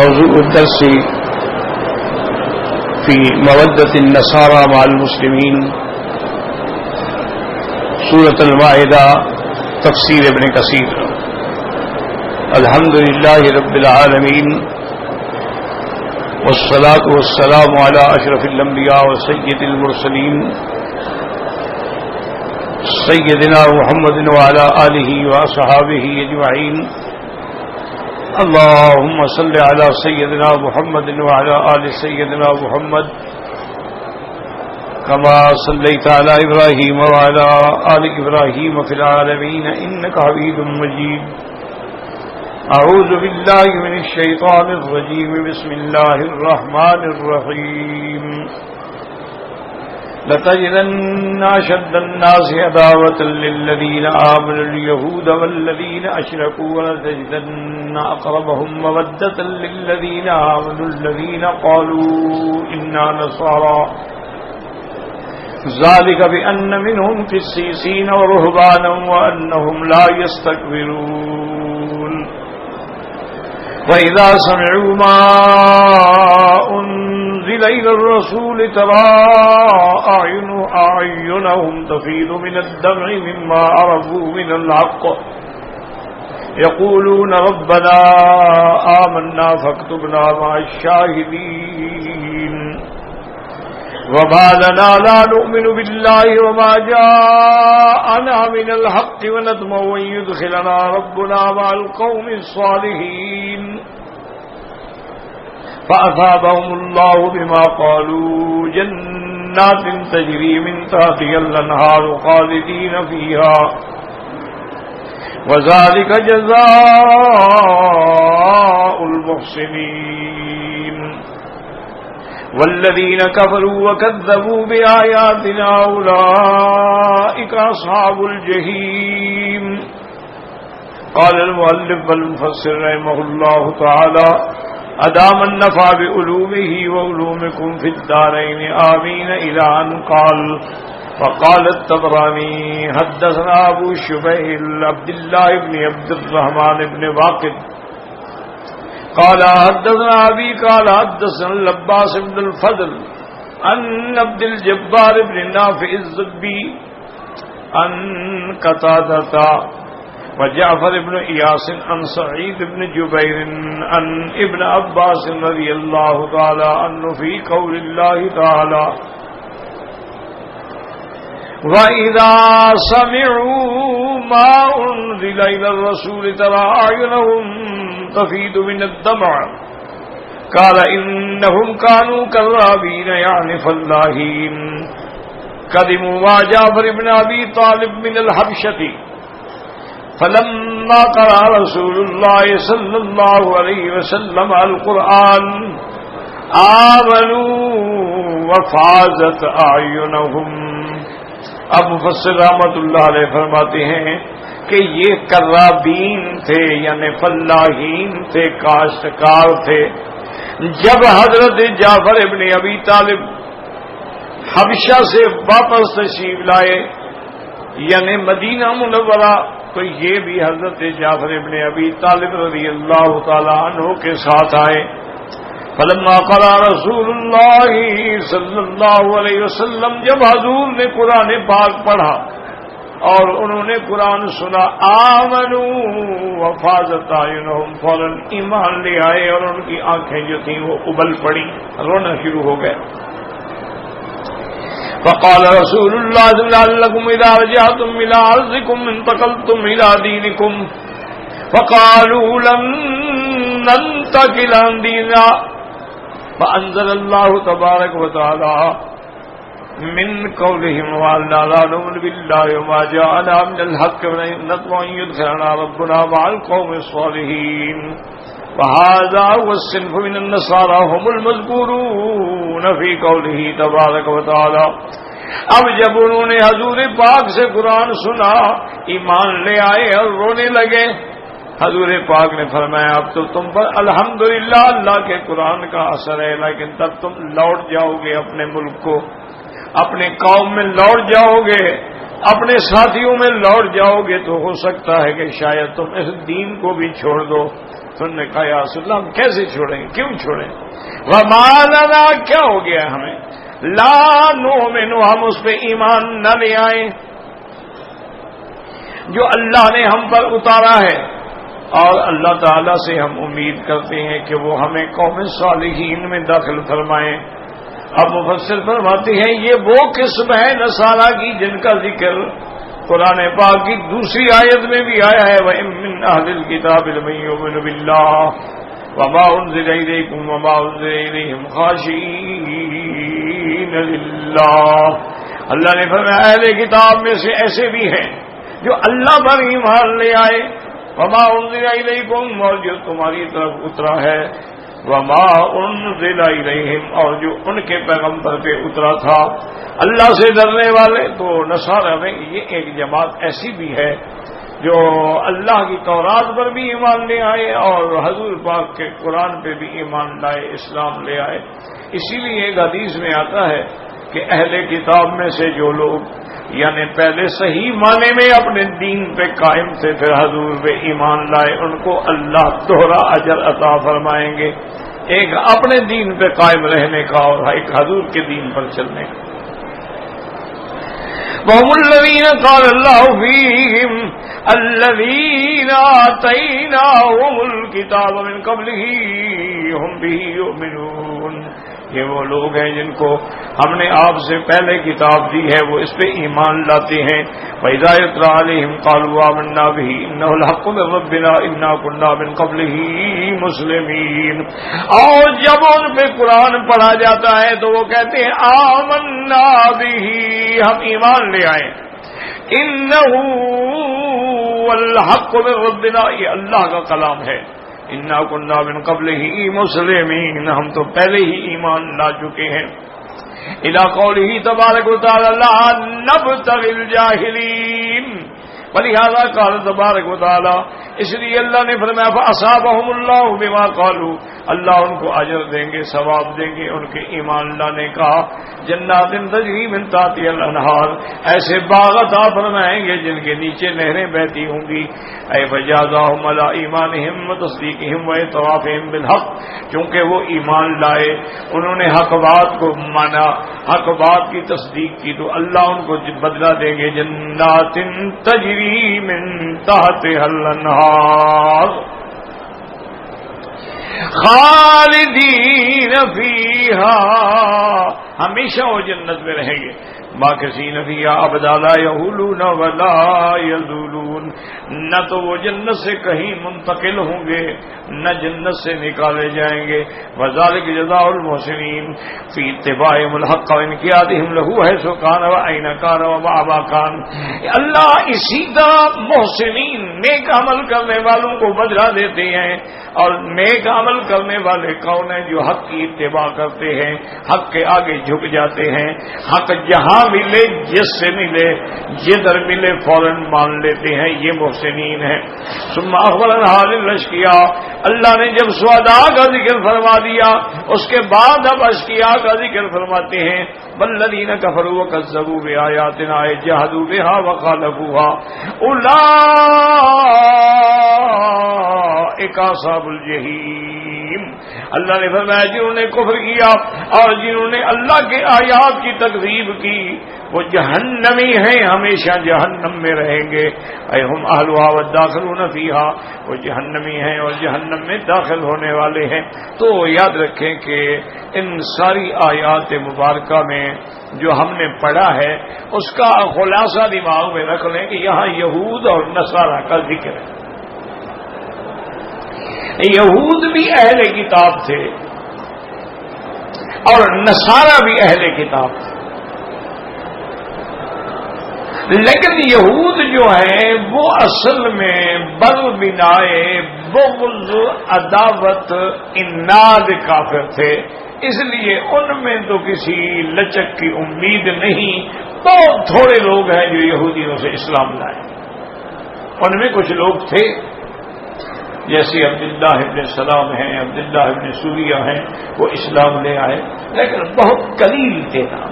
موضوع الدرس في مودة النصارى مع المسلمين سورة المائدة تفسير ابن كثير. الحمد لله رب العالمين والصلاة والسلام على أشرف الأنبياء وسيد المرسلين سيدنا محمد وعلى آله وأصحابه أجمعين. اللهم صل على سيدنا محمد وعلى آل سيدنا محمد كما صليت على إبراهيم وعلى آل إبراهيم في العالمين إنك حميد مجيد. أعوذ بالله من الشيطان الرجيم. بسم الله الرحمن الرحيم. لتجدن أشد الناس عداوة للذين آمنوا اليهود والذين أشركوا ولتجدن أقربهم مودة للذين آمنوا الذين قالوا إنا نصارى ذلك بأن منهم قسيسين ورهبانا وأنهم لا يستكبرون. وإذا سمعوا ما أنزل إلى الرسول ترى أعينهم تفيض من الدمع مما عرفوا من الحق يقولون ربنا آمنا فاكتبنا مع الشاهدين. وما لنا لا نؤمن بالله وما جاءنا من الحق ونطمع أن يدخلنا ربنا مع القوم الصالحين. فأثابهم الله بما قالوا جنات تجري من تحتها الأنهار خالدين فيها وذلك جزاء المحسنين. والذين كفروا وكذبوا بآياتنا أولئك أصحاب الجحيم. قال المؤلف والمفسر رحمه الله تعالى أدام النفع بعلومه وعلومكم في الدارين آمين إلى أن قال. فقال الطبراني حدثنا أبو شبيل عبد الله بن عبد الرحمن بن واقد قال حدثنا أبي قال حدثنا اللباس بن الفضل عن عبد الجبار بن نافع الزبي عن قتادة وجعفر بن إياس عن سعيد بن جبير عن ابن عباس رضي الله تعالى عنه في قول الله تعالى وَإِذَا سَمِعُوا مَا أُنزِلَ إِلَى الرَّسُولِ تَرَى أَعْيُنَهُمْ تَفِيضُ مِنَ الدَّمْعِ قَالَ إِنَّهُمْ كَانُوا كَذَّابِينَ يعني فَاللَّهِينَ. قدموا مع جعفر بن أبي طالب من الحبشة فلما قرأ رسول الله صلى الله عليه وسلم القرآن آمنوا وفازت أعينهم. اب مفسر رحمت اللہ علیہ فرماتے ہیں کہ یہ کرابین تھے یعنی فلاحین تھے، کاشتکار تھے. جب حضرت جعفر ابن ابی طالب حبشہ سے واپس تشریف لائے یعنی مدینہ منورہ، تو یہ بھی حضرت جعفر ابن ابی طالب رضی اللہ تعالی عنہ کے ساتھ آئے. فلما قرأ رسول اللہ صلی اللہ علیہ وسلم، جب حضور نے قرآن پاک پڑھا اور انہوں نے قرآن سنا، آمنوا وفازت اعینہم، فوراً ایمان لے آئے اور ان کی آنکھیں جو تھیں وہ ابل پڑی، رونا شروع ہو گئے. فقال رسول اللہ صلی اللہ علیہ وسلم اذا رجعتم الى ارضکم انتقلتم الى دینکم فقالوا لن ننتقل عن دیننا. فأنزل الله تبارك وتعالى من قولهم وَأَنَّا لَا نُؤْمِنُ بِاللَّهِ وَمَا جَاءَنَا مِنَ الْحَقِّ وَنَطْمَعُ أَن يُدْخِلَنَا رَبُّنَا مَعَ الْقَوْمِ الصَّالِحِينَ. وَهَذَا هُوَ الصِّنْفُ مِنَ النَّصَارَى هُمُ الْمَذْكُورُونَ فِي قَوْلِهِ تَبَارَكَ وَتَعَالَى. اب جب انہوں نے حضور پاک سے قرآن سنا، ایمان لے آئے اور رونے لگے. حضور پاک نے فرمایا اب تو تم پر الحمدللہ اللہ کے قرآن کا اثر ہے، لیکن تب تم لوٹ جاؤ گے اپنے ملک کو، اپنے قوم میں لوٹ جاؤ گے، اپنے ساتھیوں میں لوٹ جاؤ گے، تو ہو سکتا ہے کہ شاید تم اس دین کو بھی چھوڑ دو. تو انہوں نے کہا یا رسول اللہ ہم کیسے چھوڑیں گے, کیوں چھوڑیں؟ وما لنا, کیا ہو گیا ہمیں, لا نؤمن, ہم اس پہ ایمان نہ لے آئیں جو اللہ نے ہم پر اتارا ہے, اور اللہ تعالیٰ سے ہم امید کرتے ہیں کہ وہ ہمیں قوم صالحین میں داخل فرمائیں. اب مفسر فرماتے ہیں یہ وہ قسم ہے نصارہ کی جن کا ذکر قرآن پاک کی دوسری آیت میں بھی آیا ہے, وَإِن مِّنْ أَهْلِ الْكِتَابِ لَمَن يُؤْمِنُ بِاللَّهِ وَمَا أُنزِلَ إِلَيْكُمْ وَمَا أُنزِلَ إِلَيْهِمْ خَاشِعِينَ لِلَّهِ. اللہ نے فرمایا اہل کتاب میں سے ایسے بھی ہیں جو اللہ پر ایمان لے آئے, وَمَا أُنزِلَ إِلَيْكُمْ, اور جو تمہاری طرف اترا ہے, وَمَا أُنزِلَ إِلَيْهِمْ, اور جو ان کے پیغمبر پہ اترا تھا. اللہ سے ڈرنے والے تو نصارہ میں یہ ایک جماعت ایسی بھی ہے جو اللہ کی تورات پر بھی ایمان لے آئے اور حضور پاک کے قرآن پہ بھی ایمان لائے, اسلام لے آئے. اسی لیے ایک حدیث میں آتا ہے کہ اہل کتاب میں سے جو لوگ یعنی پہلے صحیح معنی میں اپنے دین پہ قائم تھے پھر حضور پہ ایمان لائے, ان کو اللہ دوہرا اجر عطا فرمائیں گے, ایک اپنے دین پہ قائم رہنے کا اور ایک حضور کے دین پر چلنے کا. وهم الذين قال الله فيهم الذين آتيناهم الكتاب من قبله هم به يؤمنون. یہ وہ لوگ ہیں جن کو ہم نے آپ سے پہلے کتاب دی ہے, وہ اس پہ ایمان لاتے ہیں. وَإِذَا يُتْلَىٰ عَلَيْهِمْ قَالُوا آمَنَّا بِهِ إِنَّهُ الْحَقُّ مِن رَّبِّنَا إِنَّا كُنَّا مِن قَبْلِهِ مُسْلِمِينَ. اور جب ان پہ قرآن پڑھا جاتا ہے تو وہ کہتے ہیں آمنا بِهِ, ہم ایمان لے آئے, إِنَّهُ الْحَقُّ مِن رَّبِّنَا, یہ اللہ کا کلام ہے. اِنَّا كُنَّا مِن قَبْلِهِ مُسْلِمِينَ, ہم تو پہلے ہی ایمان لا چکے ہیں. إِلَىٰ قَوْلِهِ تَبَارَكَ وَتَعَالَىٰ لَا نَبْتَغِي الْجَاهِلِينَ. ولہذا قال تبارک و تعالی, اس لیے اللہ نے فرمایا فَأَصَابَهُمُ اللَّهُ بِمَا قَالُوا, اللہ ان کو اجر دیں گے, ثواب دیں گے ان کے ایمان لانے کا. جنات تجری من تحتها الانہار, ایسے باغ عطا فرمائیں گے جن کے نیچے نہریں بہتی ہوں گی. اے فجازاہم علی ایمانہم وتصدیقہم واعترافہم بالحق, چونکہ وہ ایمان لائے, انہوں نے حق بات کو مانا, حق بات کی تصدیق کی, تو اللہ ان کو بدلہ دیں گے. جنات تجری من تحتها الانہار خالدین فیہا, ہمیشہ وہ جنت میں رہیں گے. ماکثین فیہا ابدا لا یحولون ولا یذولون, نہ تو وہ جنت سے کہیں منتقل ہوں گے نہ جنت سے نکالے جائیں گے. وذالک جزاء المحسنین فی اتباعہم الحق وانقیادہم لہ حیث کان وأین کان ومع کان. اللہ اسی طرح محسنین نیک عمل کرنے والوں کو بدلہ دیتے ہیں, اور نیک عمل کرنے والے کون ہیں؟ جو حق کی اتباع کرتے ہیں, حق کے آگے جھک جاتے ہیں, حق جہاں ملے جس سے ملے جدھر ملے فوراً مان لیتے ہیں, یہ محسنین ہیں. ثم اخبر عن حال الاشقیاء, اللہ نے جب سعداء کا ذکر فرما دیا اس کے بعد اب اشقیاء کا ذکر فرماتے ہیں. والذین کفروا وکذبوا بآیاتنا جحدوا بها وخالفوها اولئک اصحاب الجحیم. اللہ نے فرمایا جنہوں نے کفر کیا اور جنہوں نے اللہ کے آیات کی تکذیب کی وہ جہنمی ہیں, ہمیشہ جہنم میں رہیں گے. اے ہم اہلھا والداخلون فیہا, وہ جہنمی ہیں اور جہنم میں داخل ہونے والے ہیں. تو یاد رکھیں کہ ان ساری آیات مبارکہ میں جو ہم نے پڑھا ہے اس کا خلاصہ دماغ میں رکھ لیں کہ یہاں یہود اور نصارہ کا ذکر ہے. یہود بھی اہل کتاب تھے اور نصارہ بھی اہل کتاب تھے, لیکن یہود جو ہیں وہ اصل میں بر بنائے بغض عداوت اناد کافر تھے. اس لیے ان میں تو کسی لچک کی امید نہیں. بہت تھوڑے لوگ ہیں جو یہودیوں سے اسلام لائے. ان میں کچھ لوگ تھے جیسے عبداللہ ابن سلام ہیں, عبداللہ ابن سوریہ ہیں, وہ اسلام لے آئے, لیکن بہت قلیل تھے نام.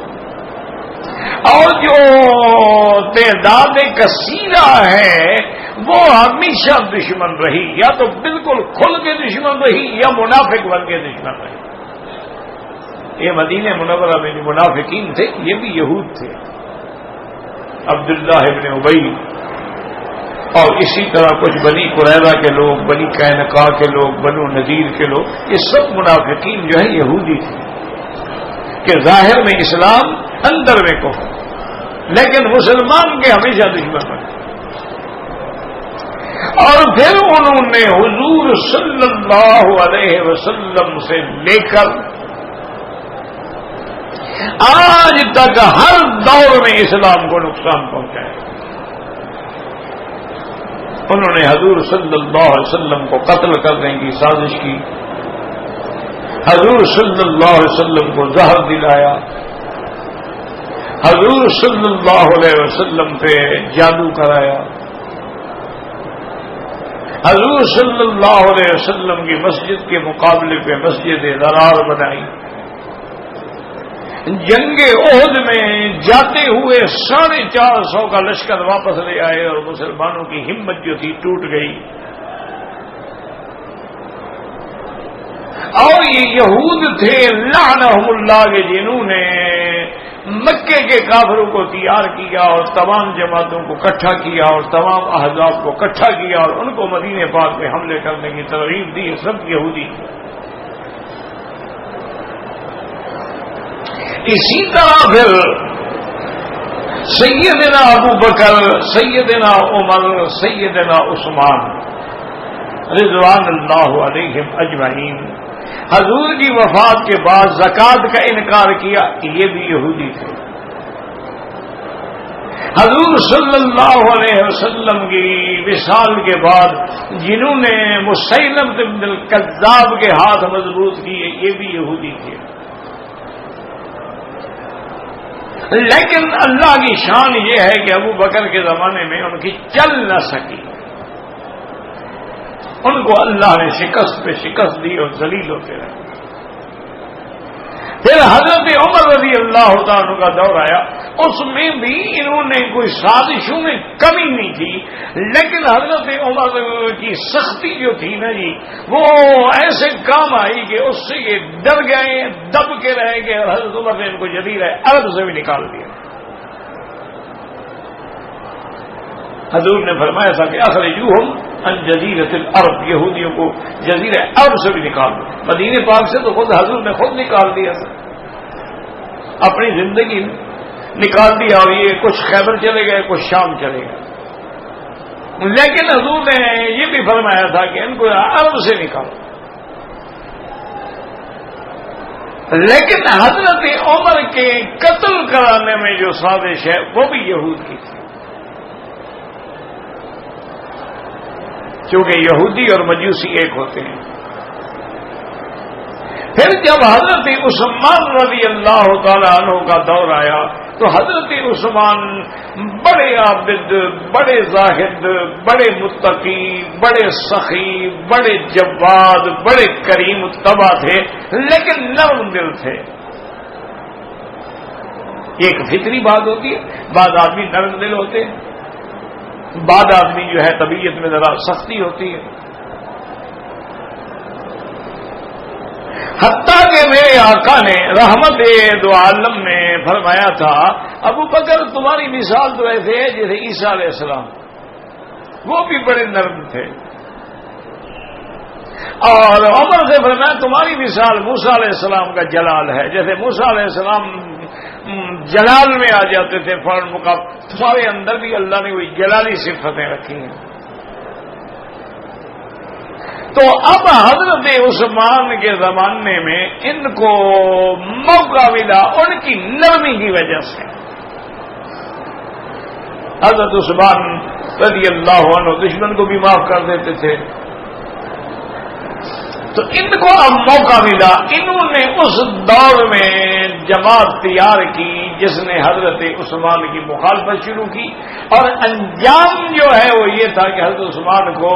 اور جو تعداد کثیرہ ہے وہ ہمیشہ دشمن رہی، یا تو بالکل کھل کے دشمن رہی یا منافق بن کے دشمن رہی۔ یہ مدینہ منورہ میں جو منافقین تھے یہ بھی یہود تھے، عبداللہ ابن ابی اور اسی طرح کچھ بنی قریظہ کے لوگ، بنی قینقاع کے لوگ، بنو نذیر کے لوگ، یہ سب منافقین جو ہیں یہودی تھے کہ ظاہر میں اسلام اندر میں کفر، لیکن مسلمان کے ہمیشہ دشمن بنے۔ اور پھر انہوں نے حضور صلی اللہ علیہ وسلم سے لے کر آج تک ہر دور میں اسلام کو نقصان پہنچایا۔ انہوں نے حضور صلی اللہ علیہ وسلم کو قتل کرنے کی سازش کی، حضور صلی اللہ علیہ وسلم کو زہر دلایا، حضور صلی اللہ علیہ وسلم پہ جادو کرایا، حضور صلی اللہ علیہ وسلم کی مسجد کے مقابلے پہ مسجد ضرار بنائی، جنگ احد میں جاتے ہوئے 450 کا لشکر واپس لے آئے اور مسلمانوں کی ہمت جو تھی ٹوٹ گئی۔ اور یہ یہود تھے لعنہم اللہ کے جنہوں نے مکے کے کافروں کو تیار کیا اور تمام جماعتوں کو اکٹھا کیا اور تمام احزاب کو اکٹھا کیا اور ان کو مدینہ پاک میں حملے کرنے کی ترغیب دی، سب یہودی۔ اسی طرح پھر سیدنا ابو بکر، سیدنا عمر، سیدنا عثمان رضوان اللہ علیہم اجمعین، حضور کی وفات کے بعد زکوٰۃ کا انکار کیا، یہ بھی یہودی تھے۔ حضور صلی اللہ علیہ وسلم کی وصال کے بعد جنہوں نے مسیلمہ بن الکذاب کے ہاتھ مضبوط کیے، یہ بھی یہودی تھے۔ لیکن اللہ کی شان یہ ہے کہ ابو بکر کے زمانے میں ان کی چل نہ سکی، ان کو اللہ نے شکست پہ شکست دی اور ذلیل ہوتے رہے۔ پھر حضرت عمر رضی اللہ تعالیٰ کا دور آیا، اس میں بھی انہوں نے کوئی سازشوں میں کمی نہیں تھی، لیکن حضرت عمر کی سختی جو تھی نا جی، وہ ایسے کام آئی کہ اس سے یہ ڈر گئے، دب کے رہ گئے، اور حضرت عمر نے ان کو جزیرہ عرب سے بھی نکال دیا۔ حضور نے فرمایا تھا کہ اخرجوہم عن جزیرۃ العرب، یہودیوں کو جزیرہ عرب سے بھی نکال دو۔ مدینہ پاک سے تو خود حضور نے خود نکال دیا تھا، اپنی زندگی نکال دیا، اور یہ کچھ خیبر چلے گئے، کچھ شام چلے گئے، لیکن حضور نے یہ بھی فرمایا تھا کہ ان کو عرب سے نکالو۔ لیکن حضرت عمر کے قتل کرانے میں جو سازش ہے وہ بھی یہود کی تھی، کیونکہ یہودی اور مجوسی ایک ہوتے ہیں۔ پھر جب حضرت عثمان رضی اللہ تعالی عنہ کا دور آیا تو حضرت عثمان بڑے عابد، بڑے زاہد، بڑے متقی، بڑے سخی، بڑے جواد، بڑے کریم طبع تھے، لیکن نرم دل تھے۔ ایک فطری بات ہوتی ہے، بعض آدمی نرم دل ہوتے ہیں، بعد آدمی جو ہے طبیعت میں ذرا سختی ہوتی ہے۔ حتیٰ کہ میرے آقا نے رحمت دو عالم میں فرمایا تھا، ابو بکر تمہاری مثال تو ایسے ہے جیسے عیسیٰ علیہ السلام، وہ بھی بڑے نرم تھے، اور عمر سے فرمایا تمہاری مثال موسیٰ علیہ السلام کا جلال ہے، جیسے موسیٰ علیہ السلام جلال میں آ جاتے تھے فوراً مقابل، تمہارے اندر بھی اللہ نے وہی جلالی صفتیں رکھی ہیں۔ تو اب حضرت عثمان کے زمانے میں ان کو موقع ملا ان کی نرمی کی وجہ سے۔ حضرت عثمان رضی اللہ عنہ دشمن کو بھی معاف کر دیتے تھے، تو ان کو اب موقع ملا، انہوں نے اس دور میں جماعت تیار کی جس نے حضرت عثمان کی مخالفت شروع کی، اور انجام جو ہے وہ یہ تھا کہ حضرت عثمان کو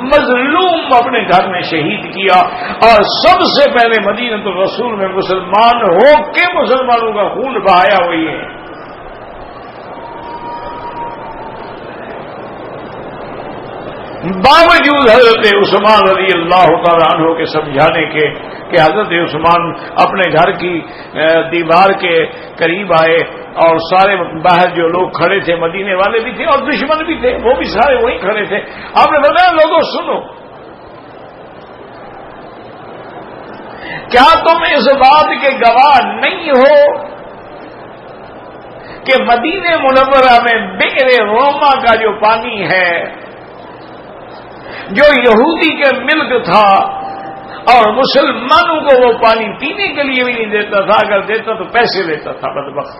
مظلوم اپنے گھر میں شہید کیا، اور سب سے پہلے مدینہ الرسول میں مسلمان ہو کے مسلمانوں کا خون بہایا ہوئی ہے۔ باوجود حضرت عثمان رضی اللہ تعالیٰ عنہ کے سمجھانے کے کہ حضرت عثمان اپنے گھر کی دیوار کے قریب آئے اور سارے باہر جو لوگ کھڑے تھے مدینے والے بھی تھے اور دشمن بھی تھے، وہ بھی سارے وہیں کھڑے تھے. آپ نے بتایا لوگوں سنو، کیا تم اس بات کے گواہ نہیں ہو کہ مدینہ منورہ میں بئر روما کا جو پانی ہے، جو یہودی کے ملک تھا اور مسلمانوں کو وہ پانی پینے کے لیے بھی نہیں دیتا تھا، اگر دیتا تو پیسے لیتا تھا بدبخت.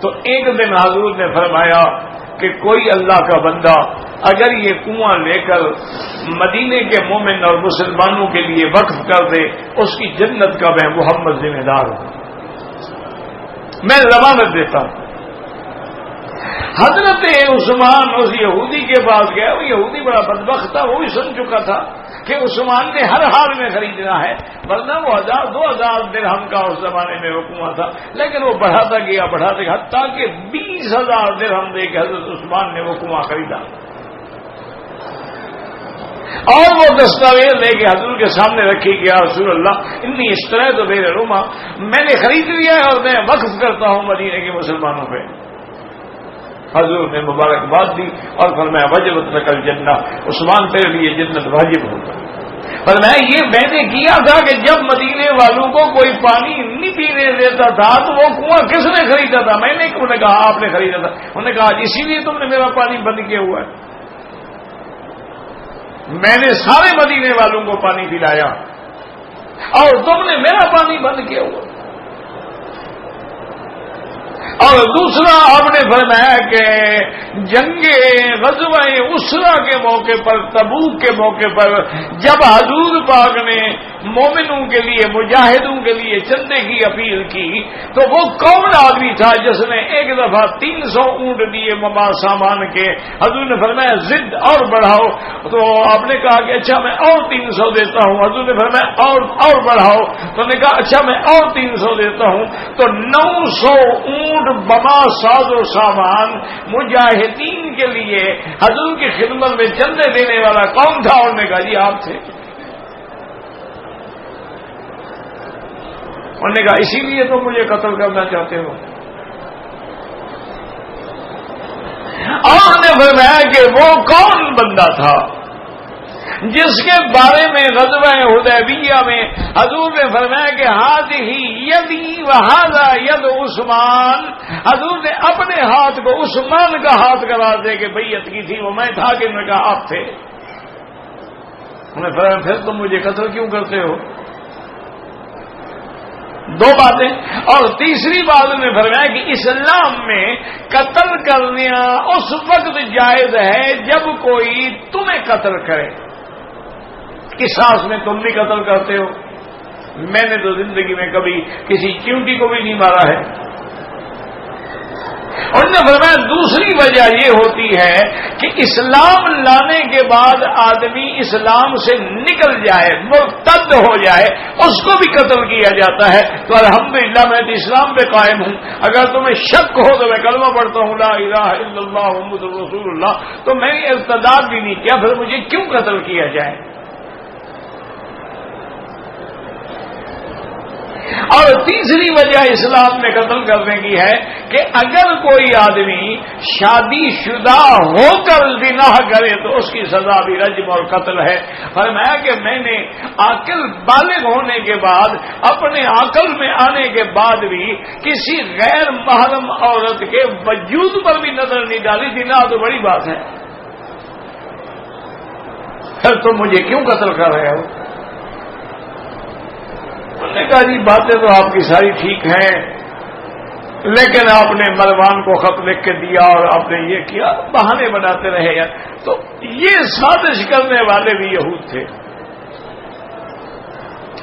تو ایک دن حضور نے فرمایا کہ کوئی اللہ کا بندہ اگر یہ کنواں لے کر مدینے کے مومن اور مسلمانوں کے لیے وقف کر دے، اس کی جنت کا میں محمد ذمہ دار ہوں، میں ضمانت دیتا ہوں. حضرت عثمان اس یہودی کے پاس گیا. وہ یہودی بڑا بدبخت تھا، وہ بھی سن چکا تھا کہ عثمان نے ہر حال میں خریدنا ہے، ورنہ وہ 1000-2000 درہم کا اس زمانے میں وہ کنواں تھا. لیکن وہ بڑھاتا گیا حتیٰ کہ 20,000 درہم دے کے حضرت عثمان نے وہ کنواں خریدا اور وہ دستاویز لے کے حضور کے سامنے رکھی کہ یا رسول اللہ اتنی اس طرح تو بئر روما میں نے خرید لیا ہے اور میں وقف کرتا ہوں مدینے کے مسلمانوں پہ. حضور نے مبارکباد دی اور فرمایا وجبت لک الجنہ، عثمان تیرے لیے جنت واجب ہوگا. فرمایا یہ میں نے کیا تھا کہ جب مدینے والوں کو کوئی پانی نہیں پینے دیتا تھا تو وہ کنواں کس نے خریدا تھا؟ میں نے. انہوں نے کہا آپ نے خریدا تھا. انہوں نے کہا اسی لیے تم نے میرا پانی بند کیا ہوا ہے. میں نے سارے مدینے والوں کو پانی پلایا اور تم نے میرا پانی بند کیا ہوا. اور دوسرا آپ نے فرمایا کہ جنگ غزوہ اسرا کے موقع پر، تبوک کے موقع پر جب حضور پاک نے مومنوں کے لیے، مجاہدوں کے لیے چندے کی اپیل کی تو وہ کون آدمی تھا جس نے ایک دفعہ 300 اونٹ دیے مما سامان کے؟ حضور نے فرمایا ضد اور بڑھاؤ. تو آپ نے کہا کہ اچھا میں اور 300 دیتا ہوں. حضور نے فرمایا اور بڑھاؤ. تو نے کہا اچھا میں اور 300 دیتا ہوں. تو 900 اونٹ بما ساز و سامان مجاہدین کے لیے حضور کی خدمت میں چندے دینے والا کون تھا؟ انہوں نے کہا جی آپ تھے. انہوں نے کہا اسی لیے تو مجھے قتل کرنا چاہتے ہو. اور نے فرمایا کہ وہ کون بندہ تھا جس کے بارے میں غزوہ حدیبیہ میں حضور نے فرمایا کہ ہذہ یدی وہذا ید عثمان. حضور نے اپنے ہاتھ کو عثمان کا ہاتھ قرار دے کے بیعت کی تھی، وہ میں تھا کہ انہوں نے کہا آپ تھے. انہوں نے فرمایا پھر تم مجھے قتل کیوں کرتے ہو؟ دو باتیں. اور تیسری بات نے فرمایا کہ اسلام میں قتل کرنا اس وقت جائز ہے جب کوئی تمہیں قتل کرے. قصاص میں تم بھی قتل کرتے ہو. میں نے تو زندگی میں کبھی کسی چیونٹی کو بھی نہیں مارا ہے. اور نے فرمایا دوسری وجہ یہ ہوتی ہے کہ اسلام لانے کے بعد آدمی اسلام سے نکل جائے، مرتد ہو جائے، اس کو بھی قتل کیا جاتا ہے. تو الحمدللہ میں تو اسلام پہ قائم ہوں. اگر تمہیں شک ہو تو میں کلمہ پڑھتا ہوں لا الہ الا اللہ محمد رسول اللہ، تو میں نے ارتداد بھی نہیں کیا، پھر مجھے کیوں قتل کیا جائے؟ اور تیسری وجہ اسلام میں قتل کرنے کی ہے کہ اگر کوئی آدمی شادی شدہ ہو کر زنا کرے تو اس کی سزا بھی رجم اور قتل ہے. فرمایا کہ میں نے عاقل بالغ ہونے کے بعد، اپنے عقل میں آنے کے بعد بھی کسی غیر محرم عورت کے وجود پر بھی نظر نہیں ڈالی. زنا تو بڑی بات ہے، پھر تم مجھے کیوں قتل کر رہے ہو؟ انہوں نے کہا جی باتیں تو آپ کی ساری ٹھیک ہیں، لیکن آپ نے مروان کو خط لکھ کے دیا اور آپ نے یہ کیا، بہانے بناتے رہے. تو یہ سازش کرنے والے بھی یہود تھے.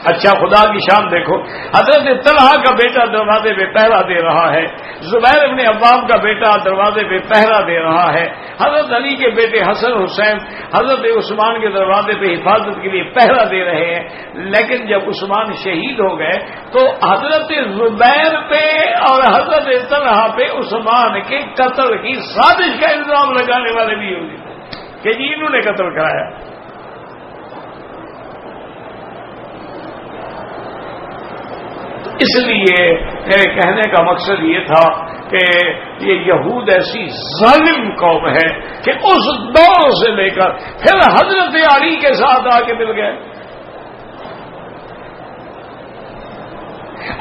اچھا خدا کی شان دیکھو، حضرت طلحہ کا بیٹا دروازے پہ پہرا دے رہا ہے، زبیر ابن عوام کا بیٹا دروازے پہ پہرا دے رہا ہے، حضرت علی کے بیٹے حسن حسین حضرت عثمان کے دروازے پہ حفاظت کے لیے پہرا دے رہے ہیں. لیکن جب عثمان شہید ہو گئے تو حضرت زبیر پہ اور حضرت طلحہ پہ عثمان کے قتل کی سازش کا الزام لگانے والے بھی ہوئے. کہ جی انہوں نے قتل کرایا. اس لیے میرے کہنے کا مقصد یہ تھا کہ یہ یہود ایسی ظالم قوم ہے کہ اس دور سے لے کر پھر حضرت علی کے ساتھ آ کے مل گئے.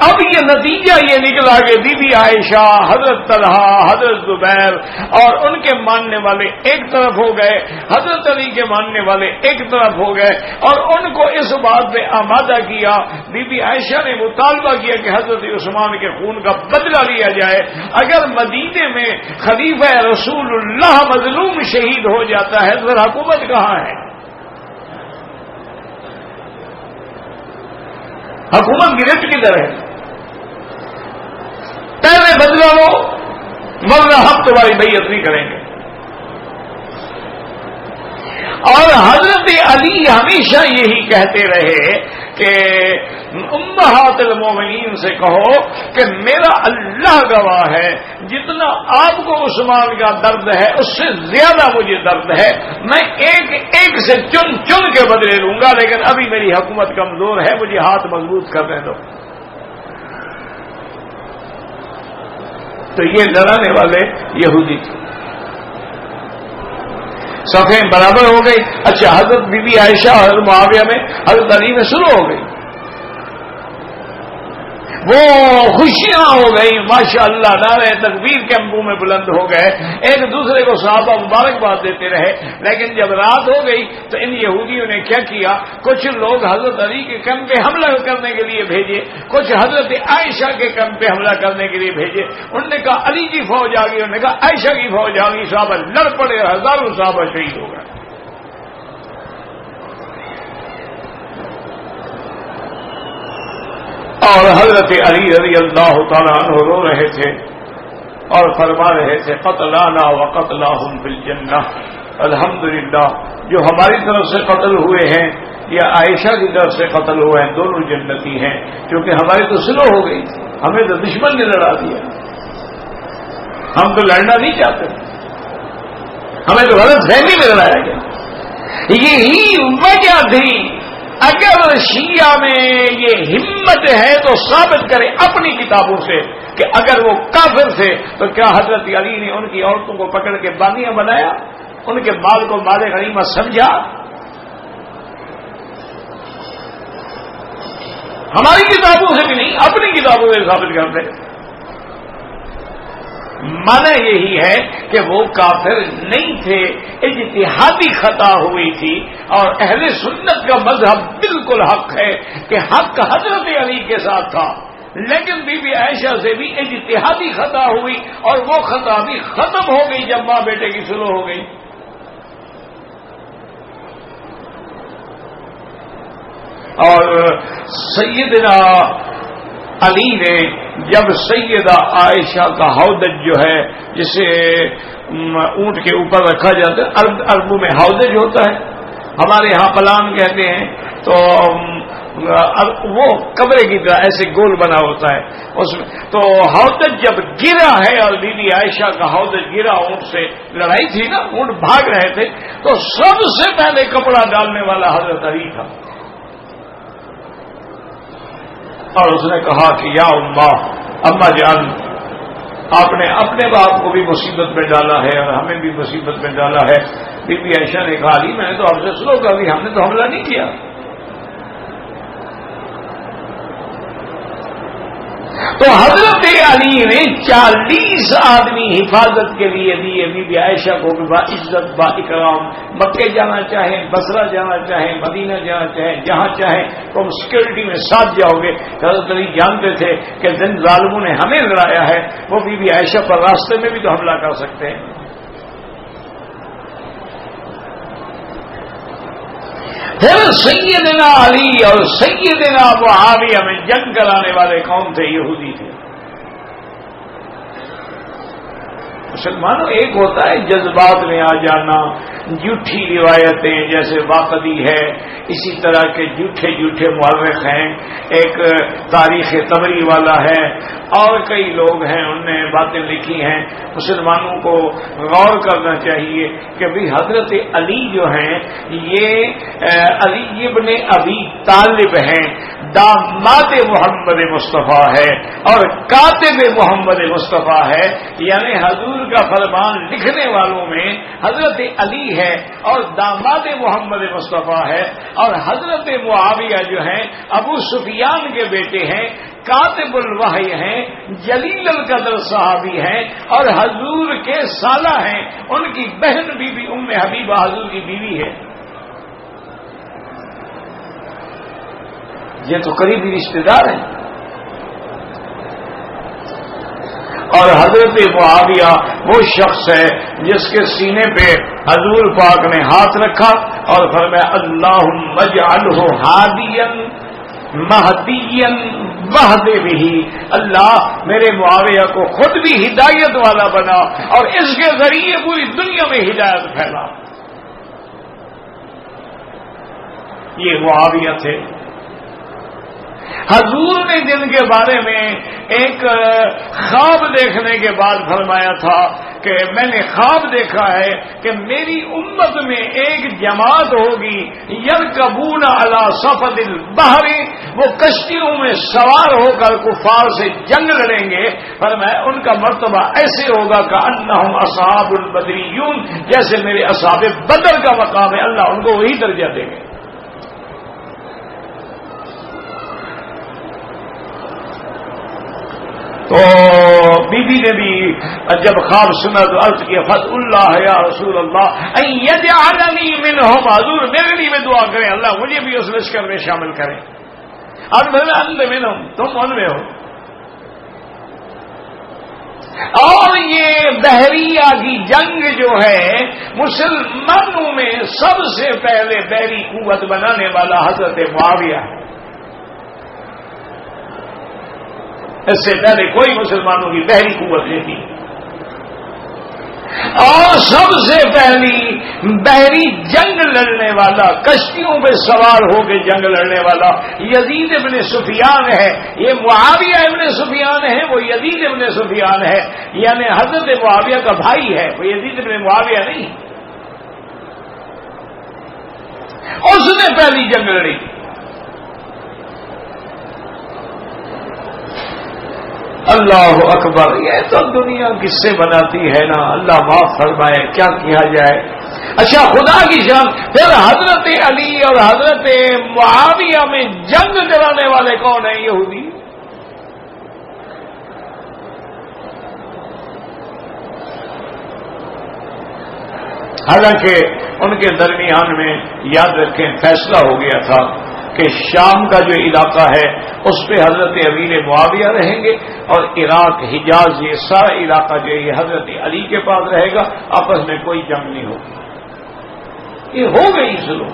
اب یہ نتیجہ یہ نکلا کہ بی بی عائشہ، حضرت طلحہ، حضرت زبیر اور ان کے ماننے والے ایک طرف ہو گئے، حضرت علی کے ماننے والے ایک طرف ہو گئے، اور ان کو اس بات پہ آمادہ کیا. بی بی عائشہ نے مطالبہ کیا کہ حضرت عثمان کے خون کا بدلہ لیا جائے. اگر مدینے میں خلیفہ رسول اللہ مظلوم شہید ہو جاتا ہے تو حکومت کہاں ہے؟ حکومت کی رٹ کدھر ہے؟ پہلے بدلہ لو ورنہ ہم تمہاری بیعت نہیں کریں گے. اور حضرت علی ہمیشہ یہی کہتے رہے کہ امہات المومنین سے کہو کہ میرا اللہ گواہ ہے، جتنا آپ کو عثمان کا درد ہے اس سے زیادہ مجھے درد ہے. میں ایک ایک سے چن چن کے بدلے لوں گا، لیکن ابھی میری حکومت کمزور ہے، مجھے ہاتھ مضبوط کرنے دو. تو یہ لڑانے والے یہودی تھے. صفیں برابر ہو گئی. اچھا، حضرت بی بی عائشہ اور حضرت معاویہ میں، حضرت علی میں شروع ہو گئی. وہ خوشیاں ہو گئی، ماشاءاللہ، نعرہ تکبیر کے منہ میں بلند ہو گئے، ایک دوسرے کو صحابہ مبارکباد دیتے رہے. لیکن جب رات ہو گئی تو ان یہودیوں نے کیا کیا، کچھ لوگ حضرت علی کے کیمپ پہ حملہ کرنے کے لیے بھیجے، کچھ حضرت عائشہ کے کیمپ پہ حملہ کرنے کے لیے بھیجے. انہوں نے کہا علی کی فوج آ گئی، انہوں نے کہا عائشہ کی فوج آ گئی. صحابہ لڑ پڑے، ہزاروں صحابہ شہید ہو گئے. اور حضرت علی رضی اللہ تعالیٰ عنہ رو رہے تھے اور فرما رہے تھے قتلانا وقتلاہم فی الجنہ. الحمدللہ، جو ہماری طرف سے قتل ہوئے ہیں یا عائشہ کی طرف سے قتل ہوئے ہیں، دونوں جنتی ہیں، کیونکہ ہماری تو سلو ہو گئی تھی، ہمیں تو دشمن نے لڑا دیا. ہم تو لڑنا نہیں چاہتے، ہمیں تو غلط فہمی میں لڑایا گیا. یہی وجہ تھی. اگر شیعہ میں یہ ہمت ہے تو ثابت کرے اپنی کتابوں سے کہ اگر وہ کافر تھے تو کیا حضرت علی نے ان کی عورتوں کو پکڑ کے بانیاں بنایا، ان کے مال کو مال غنیمت سمجھا؟ ہماری کتابوں سے بھی نہیں، اپنی کتابوں سے ثابت کرتے. مانا یہی ہے کہ وہ کافر نہیں تھے، اجتہادی خطا ہوئی تھی. اور اہل سنت کا مذہب بالکل حق ہے کہ حق حضرت علی کے ساتھ تھا، لیکن بی بی عائشہ سے بھی اجتہادی خطا ہوئی اور وہ خطا بھی ختم ہو گئی جب ماں بیٹے کی صلح ہو گئی. اور سیدنا علی نے جب سیدہ عائشہ کا ہودج جو ہے، جسے اونٹ کے اوپر رکھا جاتا ہے، عربوں میں ہودج ہوتا ہے، ہمارے ہاں پلان کہتے ہیں، تو وہ کمرے کی طرح ایسے گول بنا ہوتا ہے اس میں. تو ہودج جب گرا ہے اور بی بی عائشہ کا ہودج گرا، اونٹ سے لڑائی تھی نا، اونٹ بھاگ رہے تھے، تو سب سے پہلے کپڑا ڈالنے والا حضرت علی تھا. اور اس نے کہا کہ یا اماں جان، آپ نے اپنے باپ کو بھی مصیبت میں ڈالا ہے اور ہمیں بھی مصیبت میں ڈالا ہے. بی بی عائشہ نے کہا علی، میں نے تو آپ سے سلو کر دی، ہم نے تو حملہ نہیں کیا. تو حضرت علی نے 40 آدمی حفاظت کے لیے دیے بی بی عائشہ کو، با عزت با اکرام. مکے جانا چاہیں، بصرہ جانا چاہیں، مدینہ جانا چاہیں، جہاں چاہیں تم سیکورٹی میں ساتھ جاؤ گے. حضرت علی جانتے تھے کہ جن ظالموں نے ہمیں لڑایا ہے وہ بی بی عائشہ پر راستے میں بھی تو حملہ کر سکتے ہیں. پھر سیدنا علی اور سیدنا معاویہ میں جنگ کرانے والے کون تھے؟ یہودی تھے. مسلمانوں، ایک ہوتا ہے جذبات میں آ جانا، جھوٹی روایتیں جیسے واقعی ہے، اسی طرح کے جھوٹے جھوٹے مورخ ہیں، ایک تاریخ طبری والا ہے، اور کئی لوگ ہیں انہوں نے باتیں لکھی ہیں۔ مسلمانوں کو غور کرنا چاہیے کہ بھی حضرت علی جو ہیں یہ علی ابن ابی طالب ہیں، داماد محمد مصطفیٰ ہے اور کاتب محمد مصطفیٰ ہے، یعنی حضور کا فرمان لکھنے والوں میں حضرت علی ہے اور داماد محمد مصطفیٰ ہے، اور حضرت معاویہ جو ہیں ابو سفیان کے بیٹے ہیں، کاتب الوحی ہیں، جلیل القدر صحابی ہیں اور حضور کے سالہ ہیں، ان کی بہن بی بی ام حبیبہ حضور کی بیوی ہے۔ یہ تو قریبی رشتے دار ہیں۔ اور حضرت معاویہ وہ شخص ہے جس کے سینے پہ حضور پاک نے ہاتھ رکھا اور فرمایا اللہم اجعلہ ہادیا مہدیا واہد بہ، اللہ میرے معاویہ کو خود بھی ہدایت والا بنا اور اس کے ذریعے پوری دنیا میں ہدایت پھیلا۔ یہ معاویہ تھے۔ حضور نے جن کے بارے میں ایک خواب دیکھنے کے بعد فرمایا تھا کہ میں نے خواب دیکھا ہے کہ میری امت میں ایک جماعت ہوگی یرکبون علی صفد البحر، وہ کشتیوں میں سوار ہو کر کفار سے جنگ لڑیں گے، فرمایا ان کا مرتبہ ایسے ہوگا کہ انہم اصحاب البدریون، جیسے میرے اصحاب بدر کا مقام ہے، اللہ ان کو وہی درجہ دیں گے۔ تو بی بی نے بھی جب خواب سنا تو عرض کیا فض اللہ یا رسول اللہ ان یجعلنی منہم، حضور میرے لیے میں دعا کریں اللہ مجھے بھی اس لشکر میں شامل کریں۔ اب انت منہم، تم ان میں ہو۔ اور یہ بحریہ کی جنگ جو ہے مسلمانوں میں سب سے پہلے بحری قوت بنانے والا حضرت معاویہ ہے، اس سے پہلے کوئی مسلمانوں کی بحری قوت نہیں تھی۔ اور سب سے پہلی بحری جنگ لڑنے والا، کشتیوں پہ سوار ہو کے جنگ لڑنے والا یزید ابن سفیان ہے۔ یہ معاویہ ابن سفیان ہے، وہ یزید ابن سفیان ہے، یعنی حضرت معاویہ کا بھائی ہے، وہ یزید ابن معاویہ نہیں۔ اس نے پہلی جنگ لڑی۔ اللہ اکبر، یہ تو دنیا کس سے بناتی ہے نا، اللہ معاف فرمائے، کیا کیا جائے۔ اچھا خدا کی شان، پھر حضرت علی اور حضرت معاویہ میں جنگ کرانے والے کون ہیں؟ یہودی۔ حالانکہ ان کے درمیان میں یاد رکھیں فیصلہ ہو گیا تھا کہ شام کا جو علاقہ ہے اس پہ حضرت امیر معاویہ رہیں گے اور عراق حجاز یہ سارا علاقہ جو ہے یہ حضرت علی کے پاس رہے گا، آپس میں کوئی جنگ نہیں ہوگی۔ یہ ہو گئی ضرور،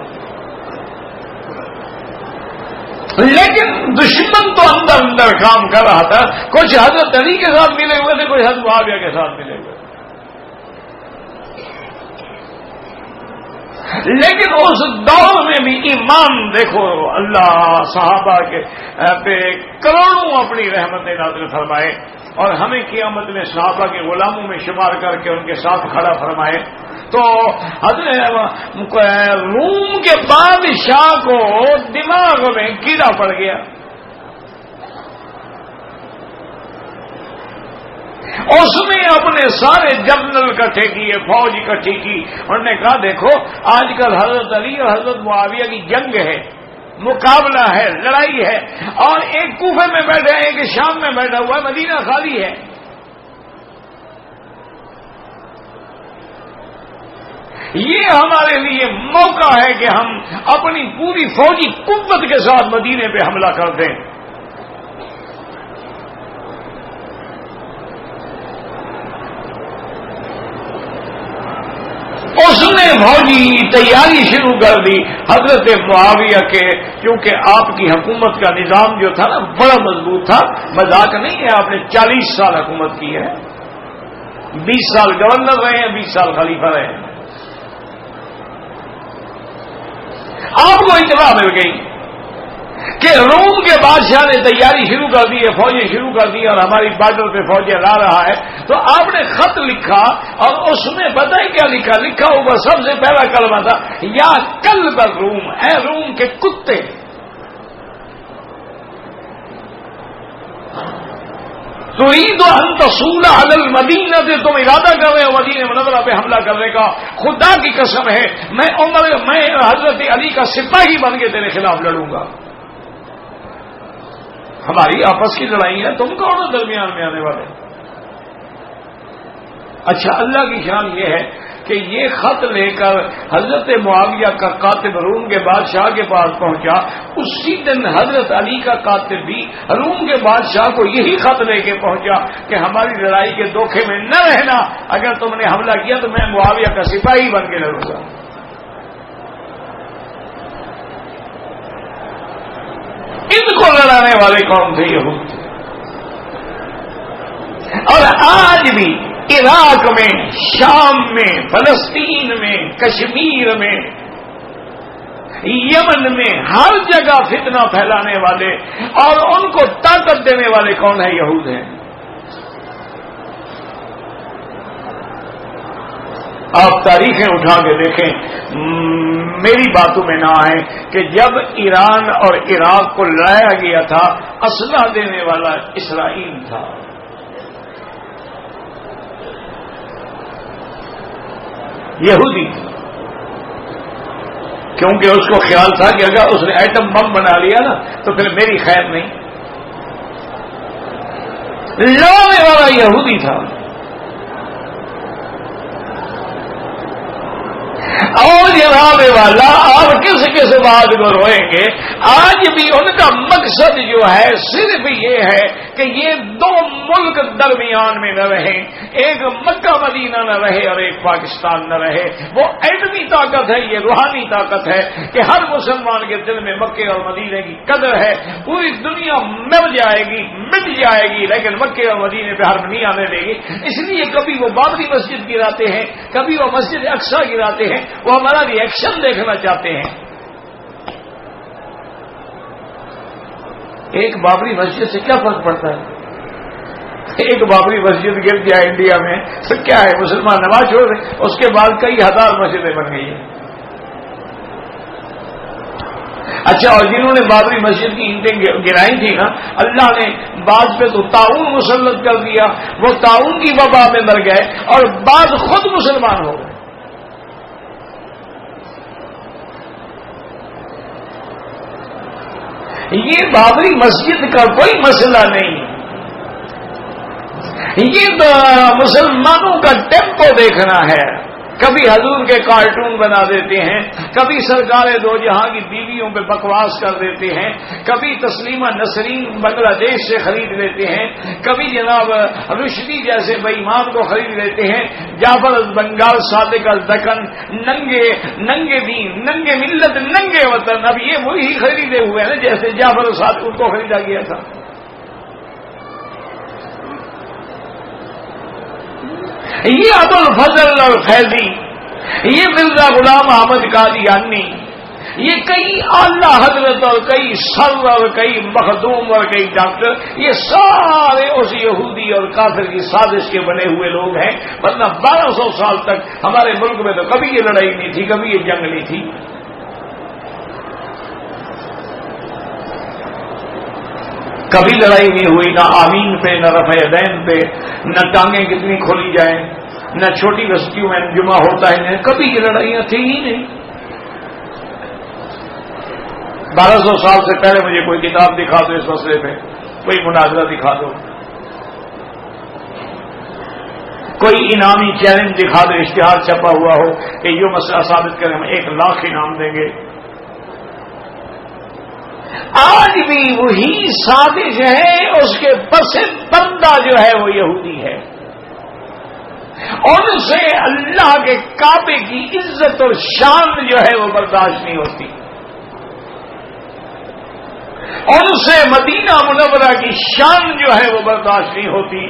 لیکن دشمن تو اندر اندر کام کر رہا تھا، کچھ حضرت علی کے ساتھ ملے ہوئے تھے، کچھ حضرت معاویہ کے ساتھ ملے ہوئے تھے۔ لیکن اس دور میں بھی ایمان دیکھو، اللہ صحابہ کے پہ کروڑوں اپنی رحمت نازل فرمائے اور ہمیں قیامت میں صحابہ کے غلاموں میں شمار کر کے ان کے ساتھ کھڑا فرمائے۔ تو حضرت روم کے بادشاہ کو دماغ میں کیڑا پڑ گیا، اس نے اپنے سارے جنرل اکٹھے کیے، فوج اکٹھی کی، انہوں نے کہا دیکھو آج کل حضرت علی اور حضرت معاویہ کی جنگ ہے، مقابلہ ہے، لڑائی ہے، اور ایک کوفے میں بیٹھا ہے، ایک شام میں بیٹھا ہوا ہے، مدینہ خالی ہے۔ یہ ہمارے لیے موقع ہے کہ ہم اپنی پوری فوجی قوت کے ساتھ مدینے پہ حملہ کر دیں۔ اس نے فوجی تیاری شروع کر دی حضرت معاویہ کے، کیونکہ آپ کی حکومت کا نظام جو تھا نا بڑا مضبوط تھا، مذاق نہیں ہے، آپ نے 40 سال حکومت کی ہے، 20 سال گورنر رہے ہیں، 20 سال خلیفہ رہے ہیں۔ آپ کو اطلاع مل گئی کہ روم کے بادشاہ نے تیاری شروع کر دی ہے، فوجیں شروع کر دی اور ہماری بارڈر پہ فوجیں لا رہا ہے، تو آپ نے خط لکھا اور اس میں پتہ ہے کیا لکھا اوپر سب سے پہلا کلمہ تھا یا کلب الروم، اے روم کے کتے. تريد ان تصول على المدینہ، تم ارادہ کر رہے ہو مدینہ منورہ پہ حملہ کرنے کا. خدا کی قسم ہے میں حضرت علی کا سپاہی بن کے تیرے خلاف لڑوں گا. ہماری آپس کی لڑائی ہے، تم کون ہو درمیان میں آنے والے؟ اچھا، اللہ کی شان یہ ہے کہ یہ خط لے کر حضرت معاویہ کا کاتب روم کے بادشاہ کے پاس پہنچا. اسی دن حضرت علی کا کاتب بھی روم کے بادشاہ کو یہی خط لے کے پہنچا کہ ہماری لڑائی کے دھوکے میں نہ رہنا، اگر تم نے حملہ کیا تو میں معاویہ کا سپاہی بن کے لڑوں گا. ان کو لڑانے والے کون تھے؟ یہود. اور آج بھی عراق میں، شام میں، فلسطین میں، کشمیر میں، یمن میں، ہر جگہ فتنہ پھیلانے والے اور ان کو طاقت دینے والے کون ہیں؟ یہود ہیں. آپ تاریخیں اٹھا کے دیکھیں، میری باتوں میں نہ آئے کہ جب ایران اور عراق کو لڑایا گیا تھا اسلحہ دینے والا اسرائیل تھا. یہودی، کیونکہ اس کو خیال تھا کہ اگر اس نے ایٹم بم بنا لیا نا تو پھر میری خیر نہیں. لڑنے والا یہودی تھا. اور جناب والا آپ کس بات کو روئیں گے؟ آج بھی ان کا مقصد جو ہے صرف یہ ہے کہ یہ دو ملک درمیان میں نہ رہیں، ایک مکہ مدینہ نہ رہے اور ایک پاکستان نہ رہے. وہ ایٹمی طاقت ہے، یہ روحانی طاقت ہے کہ ہر مسلمان کے دل میں مکے اور مدینے کی قدر ہے. پوری دنیا مر جائے گی، مٹ جائے گی، لیکن مکے اور مدینے پہ حرف نہیں آنے دے گی. اس لیے کبھی وہ بابری مسجد گراتے ہیں، کبھی وہ مسجد اقصی گراتے ہیں، وہ ہمارا ریئیکشن دیکھنا چاہتے ہیں. ایک بابری مسجد سے کیا فرق پڑتا ہے؟ ایک بابری مسجد گر جائے انڈیا میں تو کیا ہے، مسلمان نماز چھوڑ رہے، اس کے بعد کئی ہزار مسجدیں بن گئی ہیں. اچھا، اور جنہوں نے بابری مسجد کی اینٹیں گرائی تھی نا، اللہ نے بعض پہ تو طاعون مسلط کر دیا، وہ طاعون کی وبا میں مر گئے اور بعض خود مسلمان ہو گئے. یہ بابری مسجد کا کوئی مسئلہ نہیں، یہ مسلمانوں کا ٹیمپو دیکھنا ہے. کبھی حضور کے کارٹون بنا دیتے ہیں، کبھی سرکار دو جہاں کی بیویوں پہ بکواس کر دیتے ہیں، کبھی تسلیمہ نسرین بنگلہ دیش سے خرید لیتے ہیں، کبھی جناب رشدی جیسے بے ایمان کو خرید لیتے ہیں، جعفر بنگال صادق الدکن، ننگے دین، ننگے ملت، ننگے وطن. اب یہ وہی خریدے ہوئے ہیں جیسے جعفر صادق ان کو خریدا گیا تھا. یہ ابو الفضل الفیضی، یہ مرزا غلام احمد قادیانی، یہ کئی اعلی حضرت اور کئی سر اور کئی مخدوم اور کئی ڈاکٹر، یہ سارے اس یہودی اور کافر کی سازش کے بنے ہوئے لوگ ہیں. ورنہ 1200 سال تک ہمارے ملک میں تو کبھی یہ لڑائی نہیں تھی، کبھی یہ جنگ نہیں تھی. کبھی لڑائی نہیں ہوئی، نہ آمین پہ، نہ رفع یدین پہ، نہ ٹانگیں کتنی کھولی جائیں، نہ چھوٹی بستیوں میں جمعہ ہوتا ہے. کبھی یہ لڑائیاں تھیں ہی نہیں. 1200 سال سے پہلے مجھے کوئی کتاب دکھا دو اس مسئلے پہ، کوئی مناظرہ دکھا دو، کوئی انعامی چیلنج دکھا دو، اشتہار چھپا ہوا ہو کہ یہ مسئلہ ثابت کریں، ہم 1 لاکھ انعام دیں گے. آج بھی وہی سازش ہے، اس کے پس پردہ جو ہے وہ یہودی ہے. ان سے اللہ کے کعبے کی عزت اور شان جو ہے وہ برداشت نہیں ہوتی. ان سے مدینہ منورہ کی شان جو ہے وہ برداشت نہیں ہوتی.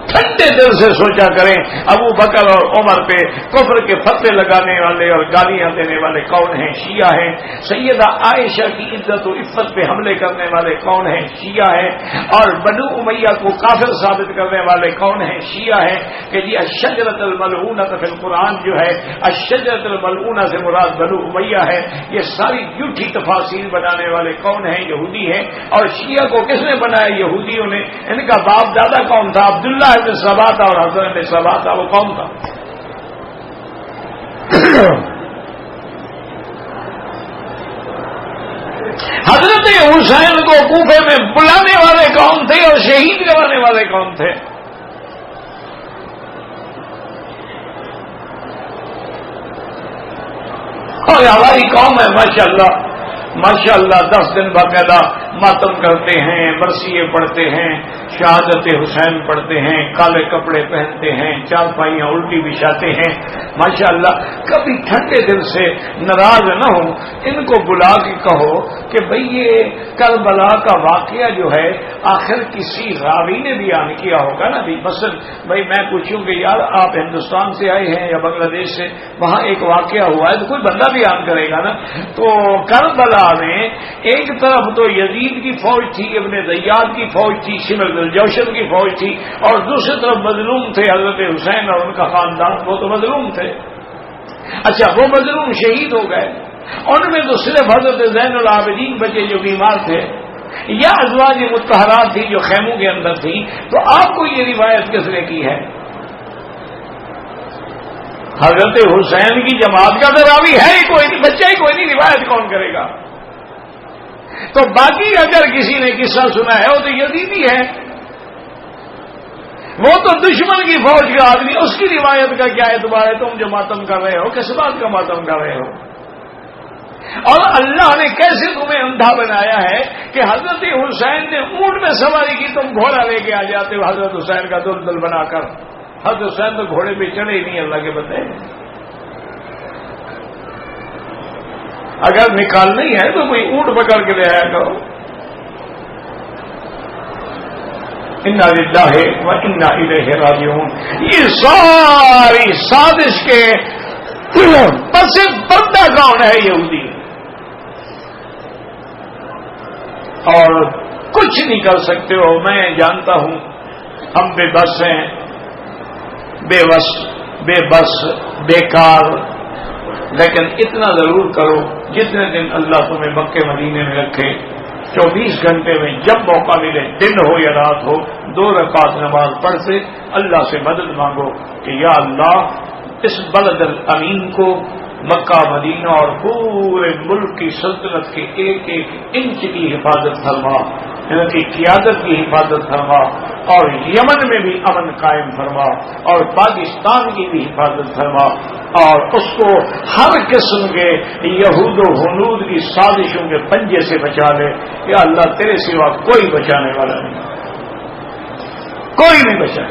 ٹھنڈے ٹھنڈے دل سے سوچا کریں ابو بکر اور عمر پہ کفر کے فتوے لگانے والے اور گالیاں دینے والے کون ہیں؟ شیعہ ہیں۔ سیدہ عائشہ کی عزت و عفت پہ حملے کرنے والے کون ہیں؟ شیعہ ہیں۔ اور بنو امیہ کو کافر ثابت کرنے والے کون ہیں؟ شیعہ ہیں۔ کہ جی الشجرۃ الملعونۃ فی القرآن جو ہے الشجرۃ الملعونہ سے مراد بنو امیہ ہے۔ یہ ساری جھوٹی تفاسیر بنانے والے کون ہیں؟ یہودی ہیں۔ اور شیعہ کو کس نے بنایا؟ یہودیوں نے۔ ان کا باپ دادا کون تھا؟ عبداللہ ابن سبا تھا اور حضرت ابن سبا تھا۔ وہ کون تھا؟ حضرت حسین کو کوفے میں بلانے والے کون تھے اور شہید کروانے والے کون تھے؟ اور ہماری قوم ہے ماشاءاللہ 10 دن باقاعدہ ماتم کرتے ہیں، مرثیے پڑھتے ہیں، شہادت حسین پڑھتے ہیں، کالے کپڑے پہنتے ہیں، چارپائیاں الٹی بچھاتے ہیں۔ ماشاءاللہ کبھی ٹھنڈے دل سے ناراض نہ ہو، ان کو بلا کے کہو کہ بھئی یہ کربلا کا واقعہ جو ہے آخر کسی راوی نے بیان کیا ہوگا نا۔ بھی مثلا بھئی میں پوچھوں کہ یار آپ ہندوستان سے آئے ہیں یا بنگلہ دیش سے، وہاں ایک واقعہ ہوا ہے تو کوئی بندہ بیان کرے گا نا۔ تو کربلا میں ایک طرف تو یزید کی فوج تھی، ابن زیاد کی فوج تھی، شمر الجوشن کی فوج تھی، اور دوسری طرف مظلوم تھے حضرت حسین اور ان کا خاندان، وہ تو مظلوم تھے۔ اچھا وہ مظلوم شہید ہو گئے، ان میں تو صرف حضرت زین العابدین بچے جو بیمار تھے، یا ازواج مطہرات تھی جو خیموں کے اندر تھی۔ تو آپ کو یہ روایت کس نے کی ہے؟ حضرت حسین کی جماعت کا تو راوی ہے ہی کوئی نہیں، بچہ ہی کوئی نہیں، روایت کون کرے گا؟ تو باقی اگر کسی نے قصہ سنا ہے وہ تو یزیدی ہے، وہ تو دشمن کی فوج کا آدمی، اس کی روایت کا کیا اعتبار ہے؟ تم جو ماتم کر رہے ہو کس بات کا ماتم کر رہے ہو؟ اور اللہ نے کیسے تمہیں اندھا بنایا ہے کہ حضرت حسین نے اونٹ میں سواری کی، تم گھوڑا لے کے آ جاتے ہو حضرت حسین کا دلدل بنا کر۔ حضرت حسین تو گھوڑے پہ چڑھے ہی نہیں، اللہ کے بندے۔ اگر نکالنا ہی ہے تو کوئی اونٹ پکڑ کے لے آیا کرو۔ انا للہ و انا الیہ راجعون۔ یہ ساری سازش کے پس پردہ کون ہے؟ یہودی۔ اور کچھ نہیں کر سکتے ہو، میں جانتا ہوں ہم بے بس ہیں، بے بس بیکار، لیکن اتنا ضرور کرو جتنے دن اللہ تمہیں مکے مدینے میں رکھے، 24 گھنٹے میں جب موقع ملے، دن ہو یا رات ہو، 2 رکعت نماز پڑھ سے اللہ سے مدد مانگو کہ یا اللہ اس بلد الامین کو، مکہ مدینہ اور پورے ملک کی سلطنت کے ایک ایک انچ کی حفاظت فرما، ان کی قیادت کی حفاظت فرما، اور یمن میں بھی امن قائم فرما، اور پاکستان کی بھی حفاظت فرما، اور اس کو ہر قسم کے یہود و ہنود کی سازشوں کے پنجے سے بچا لے۔ یا اللہ تیرے سوا کوئی بچانے والا نہیں، کوئی نہیں بچا۔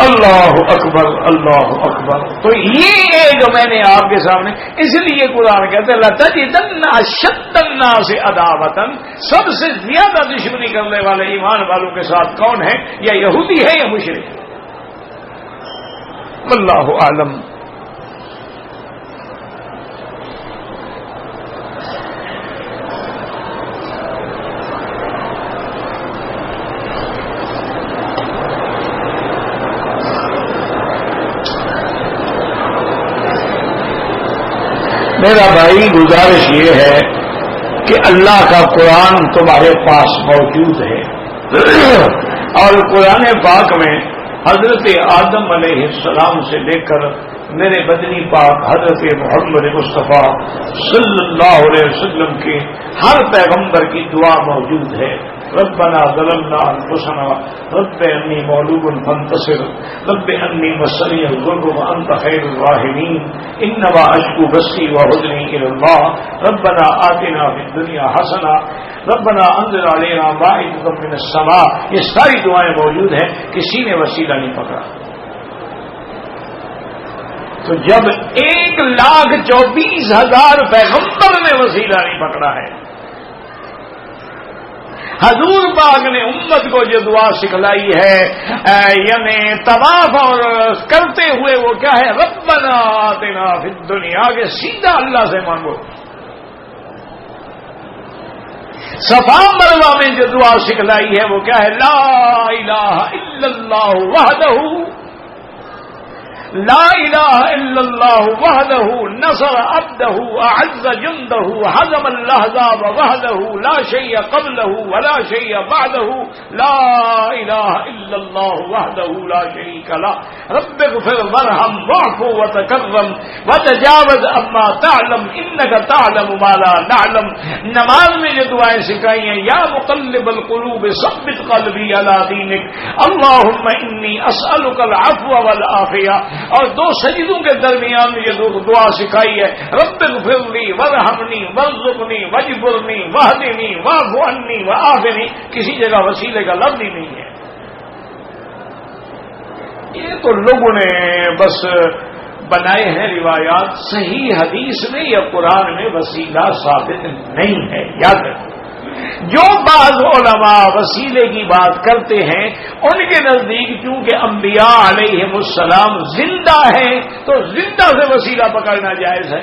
اللہ اکبر اللہ اکبر۔ تو یہ ایک میں نے آپ کے سامنے، اس لیے قرآن کہتے ہیں لَتَجِدَنَّ أَشَدَّ النَّاسِ عَدَاوَةً، سب سے زیادہ دشمنی کرنے والے ایمان والوں کے ساتھ کون ہے؟ یا یہودی ہے یا مشرک؟ واللہ اعلم۔ میرا بھائی گزارش یہ ہے کہ اللہ کا قرآن تمہارے پاس موجود ہے، اور قرآن پاک میں حضرت آدم علیہ السلام سے لے کر میرے بدنی پاک حضرت محمد مصطفیٰ صلی اللہ علیہ وسلم کے ہر پیغمبر کی دعا موجود ہے۔ ربنا ظلمنا انفسنا رب انی مغلوب فانتصر رب انی مسنی الضر وانت خیر الراحمین انما اشکو بثی وحزنی الی اللہ ربنا آتنا فی الدنیا حسنہ ربنا انزل علینا مائدۃ من السماء۔ یہ ساری دعائیں موجود ہیں، کسی نے وسیلہ نہیں پکڑا۔ تو جب 1,24,000 پیغمبر نے وسیلہ نہیں پکڑا ہے، حضور پاک نے امت کو جو دعا سکھلائی ہے یعنی طواف اور کرتے ہوئے وہ کیا ہے، ربنا آتنا فی الدنیا، کہ سیدھا اللہ سے مانگو. صفا مروہ میں جو دعا سکھلائی ہے وہ کیا ہے، لا الہ الا اللہ وحدہ، لا الہ الا اللہ وحدہ نصر عبدہ اعز جندہ ہزم الاحزاب وحدہ لا شیء قبلہ ولا شیء بعدہ، لا الہ الا اللہ وحدہ لا شریک لہ، رب اغفر وارحم واعف وتکرم وتجاوز عما تعلم انک تعلم ما لا نعلم. نماز میں جو دعائیں سکھائی ہیں، یا مقلب القلوب ثبت قلبی علی دینک، اللہم انی اسألک العفو والعافیہ. اور دو سجدوں کے درمیان میں یہ دعا سکھائی ہے، رب اغفر لی وارحمنی وارزقنی واجبرنی واہدنی واعف عنی وعافنی. کسی جگہ وسیلے کا لفظ ہی نہیں ہے. یہ تو لوگوں نے بس بنائے ہیں روایات، صحیح حدیث میں یا قرآن میں وسیلہ ثابت نہیں ہے. یاد رکھو، جو بعض علماء وسیلے کی بات کرتے ہیں ان کے نزدیک چونکہ انبیاء علیہم السلام زندہ ہیں تو زندہ سے وسیلہ پکڑنا جائز ہے.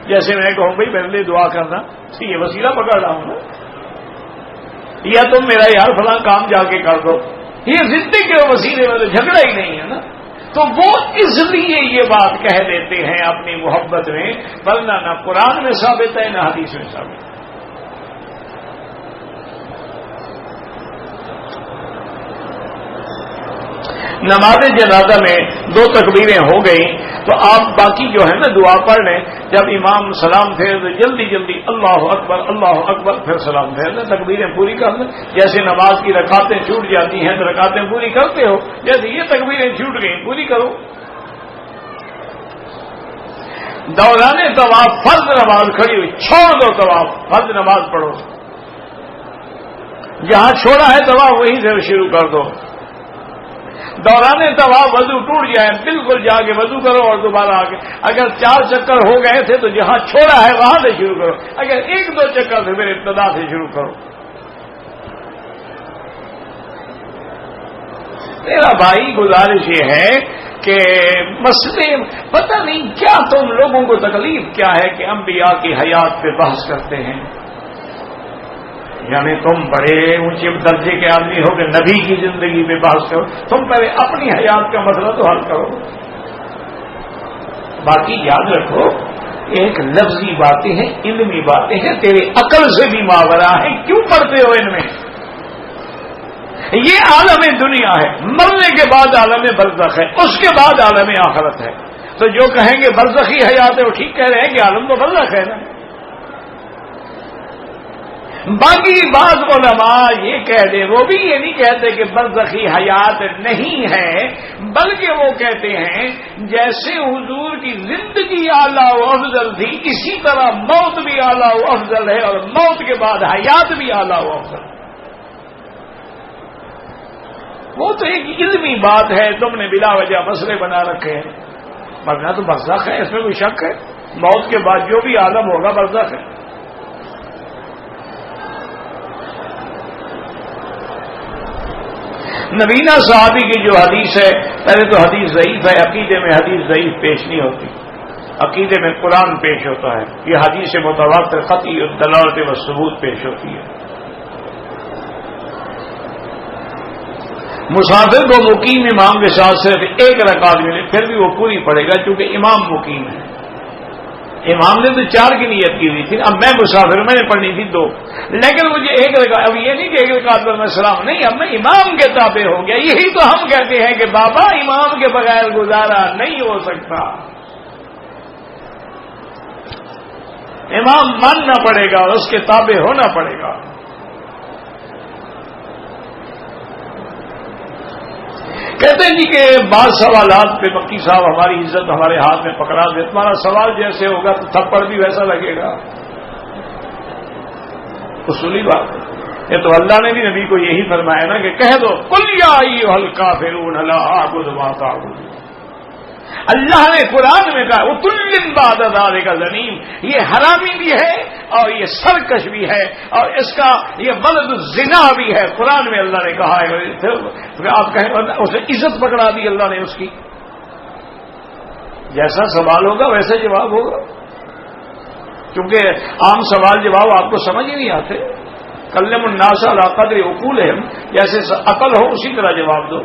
جیسے میں کہوں بھائی میرے لیے دعا کرنا، یہ وسیلہ پکڑ رہا ہوں نا، یا تم میرا یار فلاں کام جا کے کر دو، یہ زندگی کے وسیلے میں تو جھگڑا ہی نہیں ہے نا. تو وہ اس لیے یہ بات کہہ دیتے ہیں اپنی محبت میں، ورنہ نہ قرآن میں ثابت ہے نہ حدیث میں ثابت ہے. نماز جنازہ میں 2 تکبیریں ہو گئی تو آپ باقی جو ہے نا دعا پڑھ لیں. جب امام سلام پھیر دے جلدی جلدی اللہ اکبر پھر سلام پھیر دیں، تکبیریں پوری کر لیں. جیسے نماز کی رکعتیں چھوٹ جاتی ہیں تو رکعتیں پوری کرتے ہو، جیسے یہ تکبیریں چھوٹ گئیں پوری کرو. دوران طواف فرض نماز کھڑی ہوئی چھوڑ دو، طواف فرض نماز پڑھو. جہاں چھوڑا ہے طواف وہیں سے شروع کر دو. دوران طواف وضو ٹوٹ جائے بالکل جا کے وضو کرو اور دوبارہ آ کے، اگر 4 چکر ہو گئے تھے تو جہاں چھوڑا ہے وہاں سے شروع کرو، اگر 1-2 چکر سے پھر ابتدا سے شروع کرو. میرا بھائی گزارش یہ ہے کہ مسئلے پتہ نہیں کیا تم لوگوں کو تکلیف کیا ہے کہ انبیاء کی حیات پہ بحث کرتے ہیں. یعنی تم بڑے اونچے درجے کے آدمی ہو کہ نبی کی زندگی میں بحث کرو، تم پہلے اپنی حیات کا مسئلہ تو حل کرو. باقی یاد رکھو ایک لفظی باتیں ہیں، علمی باتیں ہیں، تیرے عقل سے بھی ماورا ہے. کیوں پڑھتے ہو ان میں؟ یہ عالم دنیا ہے، مرنے کے بعد عالم برزخ ہے، اس کے بعد عالم آخرت ہے. تو جو کہیں گے برزخی حیات ہے وہ ٹھیک کہہ رہے ہیں کہ عالم تو برزخ ہے نا. باقی بعض علماء یہ کہہ دیں، وہ بھی یہ نہیں کہتے کہ برزخی حیات نہیں ہے، بلکہ وہ کہتے ہیں جیسے حضور کی زندگی اعلیٰ و افضل تھی اسی طرح موت بھی اعلیٰ و افضل ہے، اور موت کے بعد حیات بھی اعلیٰ و افضل. وہ تو ایک علمی بات ہے، تم نے بلا وجہ مسئلے بنا رکھے ہیں. ورنہ تو برزخ ہے، اس میں کوئی شک ہے؟ موت کے بعد جو بھی عالم ہوگا برزخ ہے. نبینا صحابی کی جو حدیث ہے، پہلے تو حدیث ضعیف ہے. عقیدے میں حدیث ضعیف پیش نہیں ہوتی، عقیدے میں قرآن پیش ہوتا ہے. یہ حدیث متواتر قطعی الدلالت و ثبوت پیش ہوتی ہے. مسافر کو مقیم امام کے ساتھ صرف 1 رکعت ملے پھر بھی وہ پوری پڑے گا کیونکہ امام مقیم ہے. امام نے تو 4 کی نیت کی ہوئی تھی، اب میں مسافر میں نے پڑھنی تھی 2، لیکن مجھے 1 رکعت. اب یہ نہیں کہ 1 رکعت پر میں سلام نہیں، اب میں امام کے تابع ہو گیا. یہی تو ہم کہتے ہیں کہ بابا امام کے بغیر گزارا نہیں ہو سکتا، امام ماننا پڑے گا اور اس کے تابع ہونا پڑے گا. کہتے ہیں جی کہ بعض سوالات پہ مکی صاحب ہماری عزت ہمارے ہاتھ میں پکڑا دے، تمہارا سوال جیسے ہوگا تو تھپڑ بھی ویسا لگے گا. اصولی بات ہے، یہ تو اللہ نے بھی نبی کو یہی فرمایا نا کہ کہہ دو قل یا ایھا الکافرون لا اعبد ما تعبدون. اللہ نے قرآن میں کہا وَكُلٍّ بَعْدَ ذَلِكَ زَنِيمٌ، یہ حرامی بھی ہے اور یہ سرکش بھی ہے اور اس کا یہ ولد الزنا بھی ہے. قرآن میں اللہ نے کہا ہے. پھر آپ کہیں اسے عزت پکڑا دی اللہ نے اس کی. جیسا سوال ہوگا ویسا جواب ہوگا، کیونکہ عام سوال جواب آپ کو سمجھ ہی نہیں آتے. کلم الناس علی قدر عقولہم، جیسے عقل ہو اسی طرح جواب دو.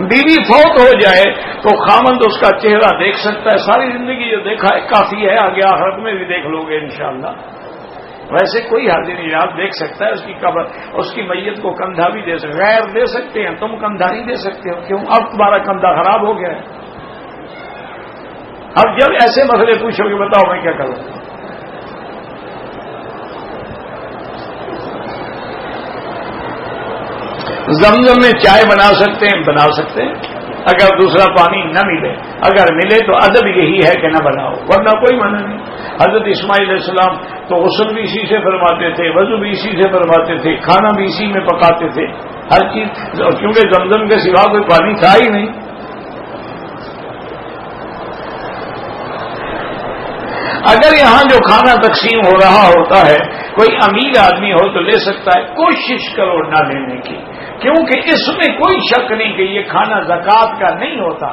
بیوی فوت ہو جائے تو خامند اس کا چہرہ دیکھ سکتا ہے. ساری زندگی جو دیکھا ہے کافی ہے، آگے آخرت میں بھی دیکھ لو گے انشاءاللہ. ویسے کوئی حاضر نہیں آپ دیکھ سکتا ہے اس کی قبر، اس کی میت کو کندھا بھی دے سکتے، غیر دے سکتے ہیں، تم کندھا نہیں دے سکتے ہو. کیوں؟ اب تمہارا کندھا خراب ہو گیا ہے. اب جب ایسے مسئلے پوچھو گے بتاؤ میں کیا کروں. زمزم میں چائے بنا سکتے ہیں، بنا سکتے ہیں اگر دوسرا پانی نہ ملے. اگر ملے تو ادب یہی ہے کہ نہ بناؤ، ورنہ کوئی منع نہیں. حضرت اسماعیل علیہ السلام تو غسل بھی اسی سے فرماتے تھے، وضو بھی اسی سے فرماتے تھے، کھانا بھی اسی میں پکاتے تھے، ہر چیز، کیونکہ زمزم کے سوا کوئی پانی تھا ہی نہیں. اگر یہاں جو کھانا تقسیم ہو رہا ہوتا ہے کوئی امیر آدمی ہو تو لے سکتا ہے. کوشش کرو نہ لینے کی، کیونکہ اس میں کوئی شک نہیں کہ یہ کھانا زکوٰۃ کا نہیں ہوتا.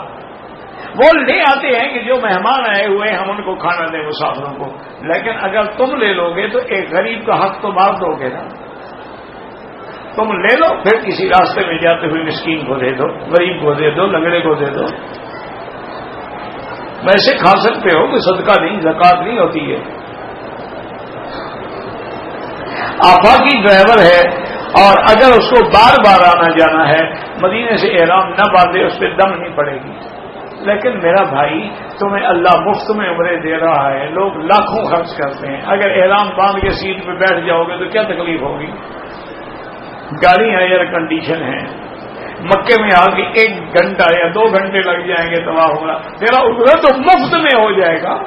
وہ لے آتے ہیں کہ جو مہمان آئے ہوئے ہم ان کو کھانا دیں مسافروں کو. لیکن اگر تم لے لو گے تو ایک غریب کا حق تو مار دو گے نا. تم لے لو پھر کسی راستے میں جاتے ہوئے مسکین کو دے دو، غریب کو دے دو، لنگڑے کو دے دو. ویسے کھا سکتے ہو کہ صدقہ نہیں، زکوٰۃ نہیں ہوتی ہے. آفاقی ڈرائیور ہے اور اگر اس کو بار بار آنا جانا ہے، مدینے سے احرام نہ باندھے اس پہ دم نہیں پڑے گی. لیکن میرا بھائی تمہیں اللہ مفت میں عمرے دے رہا ہے، لوگ لاکھوں خرچ کرتے ہیں. اگر احرام باندھ کے سیٹ پہ بیٹھ جاؤ گے تو کیا تکلیف ہوگی؟ گاڑیاں ایئر کنڈیشن ہیں. مکے میں آ کے 1 گھنٹہ یا 2 گھنٹے لگ جائیں گے طواف ہوگا، تیرا عمرہ تو مفت میں ہو جائے گا.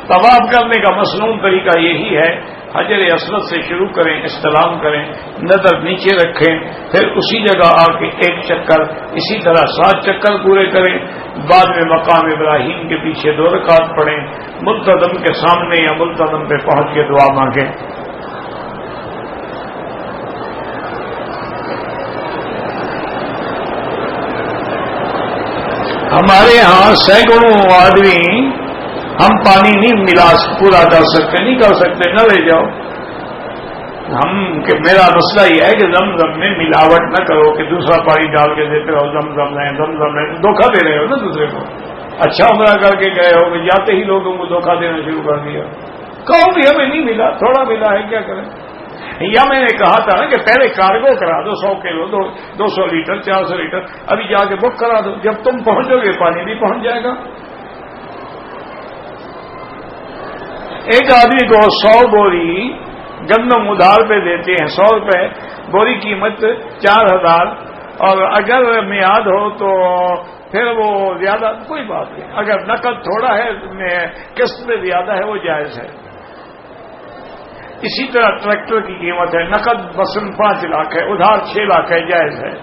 طواف کرنے کا مصنون طریقہ یہی ہے، حجر اسود سے شروع کریں، استلام کریں، نظر نیچے رکھیں، پھر اسی جگہ آ کے 1 چکر، اسی طرح 7 چکر پورے کریں. بعد میں مقام ابراہیم کے پیچھے 2 رکعت پڑھیں، ملتزم کے سامنے یا ملتزم پہ پہنچ کے دعا مانگیں. ہمارے ہاں سینکڑوں آدمی ہم پانی نہیں ملا پورا کر سکتے، نہیں کر سکتے، نہ لے جاؤ. میرا مسئلہ یہ ہے کہ زمزم میں ملاوٹ نہ کرو کہ دوسرا پانی ڈال کے دیتے رہو، زمزم ہے، دھوکہ دے رہے ہو نا دوسرے کو. اچھا عمرہ کر کے گئے ہو کہ جاتے ہی لوگوں کو دھوکہ دینا شروع کر دیا. کہو بھی ہمیں نہیں ملا، تھوڑا ملا ہے، کیا کریں. یا میں نے کہا تھا نا کہ پہلے کارگو کرا دو، 100 کلو 200 لیٹر 400 لیٹر، ابھی جا کے بک کرا دو، جب تم پہنچو گے پانی بھی پہنچ جائے گا. ایک آدمی کو 100 بوری گندم ادھار پہ دیتے ہیں، 100 روپے بوری قیمت 4000، اور اگر میعاد ہو تو پھر وہ زیادہ، کوئی بات نہیں. اگر نقد تھوڑا ہے، قسط میں زیادہ ہے، وہ جائز ہے. اسی طرح ٹریکٹر کی قیمت ہے، نقد مثلاً 5 لاکھ ہے، ادھار 6 لاکھ ہے، جائز ہے.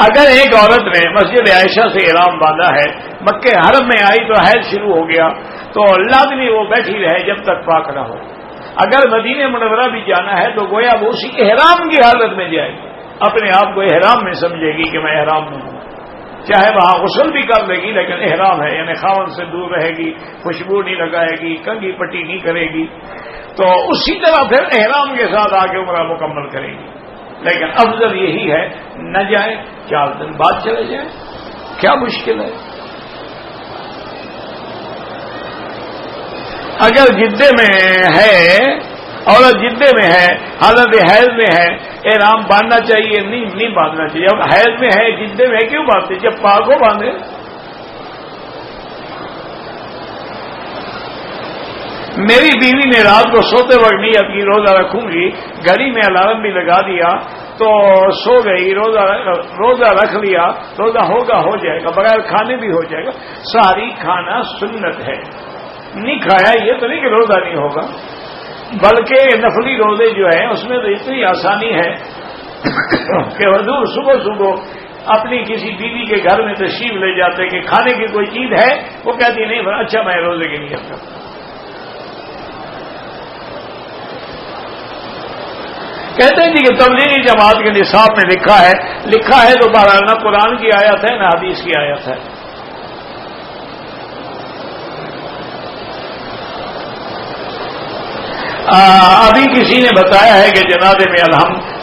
اگر ایک عورت نے مسجد عائشہ سے احرام باندھا ہے، مکے حرم میں آئی تو حیض شروع ہو گیا، تو لازمی وہ بیٹھی رہے جب تک پاک نہ ہو. اگر مدینہ منورہ بھی جانا ہے تو گویا وہ اسی احرام کی حالت میں جائے گی، اپنے آپ کو احرام میں سمجھے گی کہ میں احرام میں ہوں. چاہے وہاں غسل بھی کر لے گی لیکن احرام ہے، یعنی خاوند سے دور رہے گی، خوشبو نہیں لگائے گی، کنگھی پٹی نہیں کرے گی، تو اسی طرح پھر احرام کے ساتھ آ کے عمرہ مکمل کرے گی. لیکن افضل یہی ہے نہ جائے، 4 دن بعد چلے جائیں، کیا مشکل ہے. اگر جدے میں ہے، عورت جدے میں ہے، حالت حیض میں ہے، احرام باندھنا چاہیے؟ نہیں باندھنا چاہیے. اب حیض میں ہے، جدے میں ہے، کیوں باندھتے؟ جب پاک ہو باندھے. میری بیوی نے رات کو سوتے وقت نیت کی روزہ رکھوں گی، گھڑی میں الارم بھی لگا دیا تو سو گئی، روزہ رکھ لیا، روزہ ہوگا، ہو جائے گا، بغیر کھانے بھی ہو جائے گا. ساری کھانا سنت ہے، نہیں کھایا یہ تو نہیں کہ روزہ نہیں ہوگا، بلکہ نفلی روزے جو ہیں اس میں تو اتنی آسانی ہے کہ حضور صبح صبح اپنی کسی بیوی کے گھر میں تشریف لے جاتے کہ کھانے کی کوئی چیز ہے، وہ کہتی نہیں اچھا میں روزے کی نیت کرتا ہوں. کہتے ہیں جی کہ تبلیغی جماعت کے نصاب میں لکھا ہے تو بہرحال نہ قرآن کی آیت ہے نہ حدیث کی آیت ہے. ابھی کسی نے بتایا ہے کہ جناب میں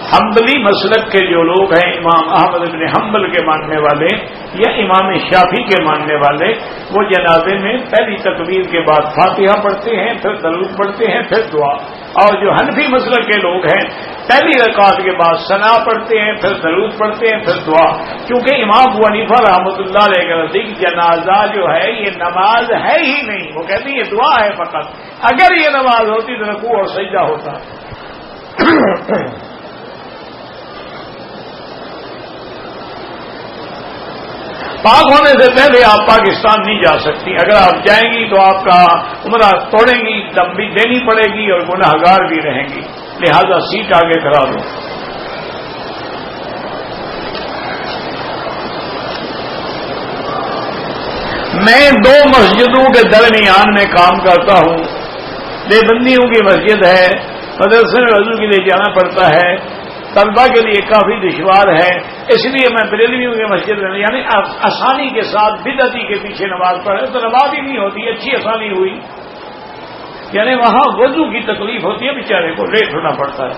حنبلی مسلک کے جو لوگ ہیں، امام احمد بن حنبل کے ماننے والے یا امام شافعی کے ماننے والے، وہ جنازے میں پہلی تکبیر کے بعد فاتحہ پڑھتے ہیں، پھر درود پڑھتے ہیں، پھر دعا. اور جو حنفی مسلک کے لوگ ہیں پہلی رکعت کے بعد ثنا پڑھتے ہیں، پھر درود پڑھتے ہیں، پھر دعا. کیونکہ امام ابو حنیفہ رحمۃ اللہ علیہ کے نزدیک جنازہ جو ہے یہ نماز ہے ہی نہیں، وہ کہتے ہیں یہ دعا ہے فقط. اگر یہ نماز ہوتی تو رکوع اور سجدہ ہوتا. پاک ہونے سے پہلے آپ پاکستان نہیں جا سکتی. اگر آپ جائیں گی تو آپ کا عمرہ توڑیں گی، دم بھی دینی پڑے گی اور گناہگار بھی رہیں گی. لہذا سیٹ آگے کرا دو. میں 2 مسجدوں کے درمیان میں کام کرتا ہوں. دیوبندیوں کی مسجد ہے، مدرسے میں وضو کے لیے جانا پڑتا ہے، طلبہ کے لیے کافی دشوار ہے. اس لیے میں بریلویوں کی مسجد میں یعنی آسانی کے ساتھ بدعتی کے پیچھے نماز پڑھے تو نماز ہی نہیں ہوتی. اچھی آسانی ہوئی، یعنی وہاں وضو کی تکلیف ہوتی ہے، بیچارے کو لیٹ ہونا پڑتا ہے،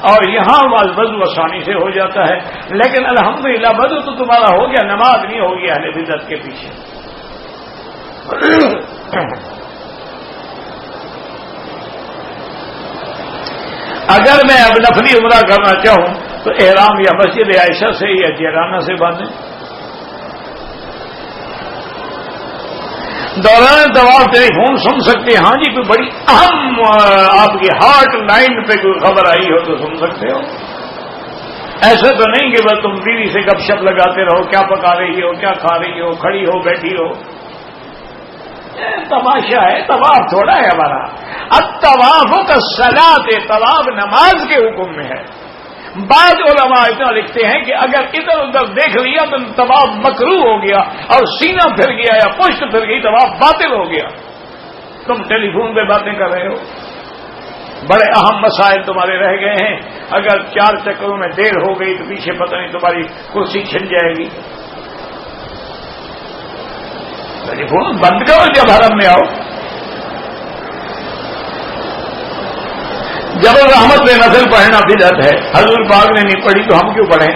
اور یہاں وضو آسانی سے ہو جاتا ہے. لیکن الحمدللہ وضو تو تمہارا ہو گیا، نماز نہیں ہوگی اہل بدعت کے پیچھے. اگر میں اب نفلی عمرہ کرنا چاہوں تو احرام یا مسجد عائشہ سے یا جیرانہ سے باندھیں. دوران طواف ٹیلی فون سن سکتے ہیں. ہاں جی کوئی بڑی اہم آپ کی ہارٹ لائن پہ کوئی خبر آئی ہو تو سن سکتے ہو. ایسا تو نہیں کہ بس تم بیوی سے گپ شپ لگاتے رہو، کیا پکا رہی ہو، کیا کھا رہی ہو، کھڑی ہو بیٹھی ہو. تماشا ہے، طواف تھوڑا ہے ہمارا. اب طواف کا صلاۃ، طواف نماز کے حکم میں ہے. بعض علماء اتنا لکھتے ہیں کہ اگر ادھر ادھر دیکھ لیا تو طواف مکروہ ہو گیا، اور سینہ پھر گیا یا پشت پھر گئی طواف باطل ہو گیا. تم ٹیلی فون پہ باتیں کر رہے ہو، بڑے اہم مسائل تمہارے رہ گئے ہیں. اگر 4 چکروں میں دیر ہو گئی تو پیچھے پتہ نہیں تمہاری کرسی چھن جائے گی. ٹیلی فون بند کرو جب حرم میں آؤ. جب رحمت میں نفل پڑھنا بدعت ہے، حضور پاک نے نہیں پڑھی تو ہم کیوں پڑھیں.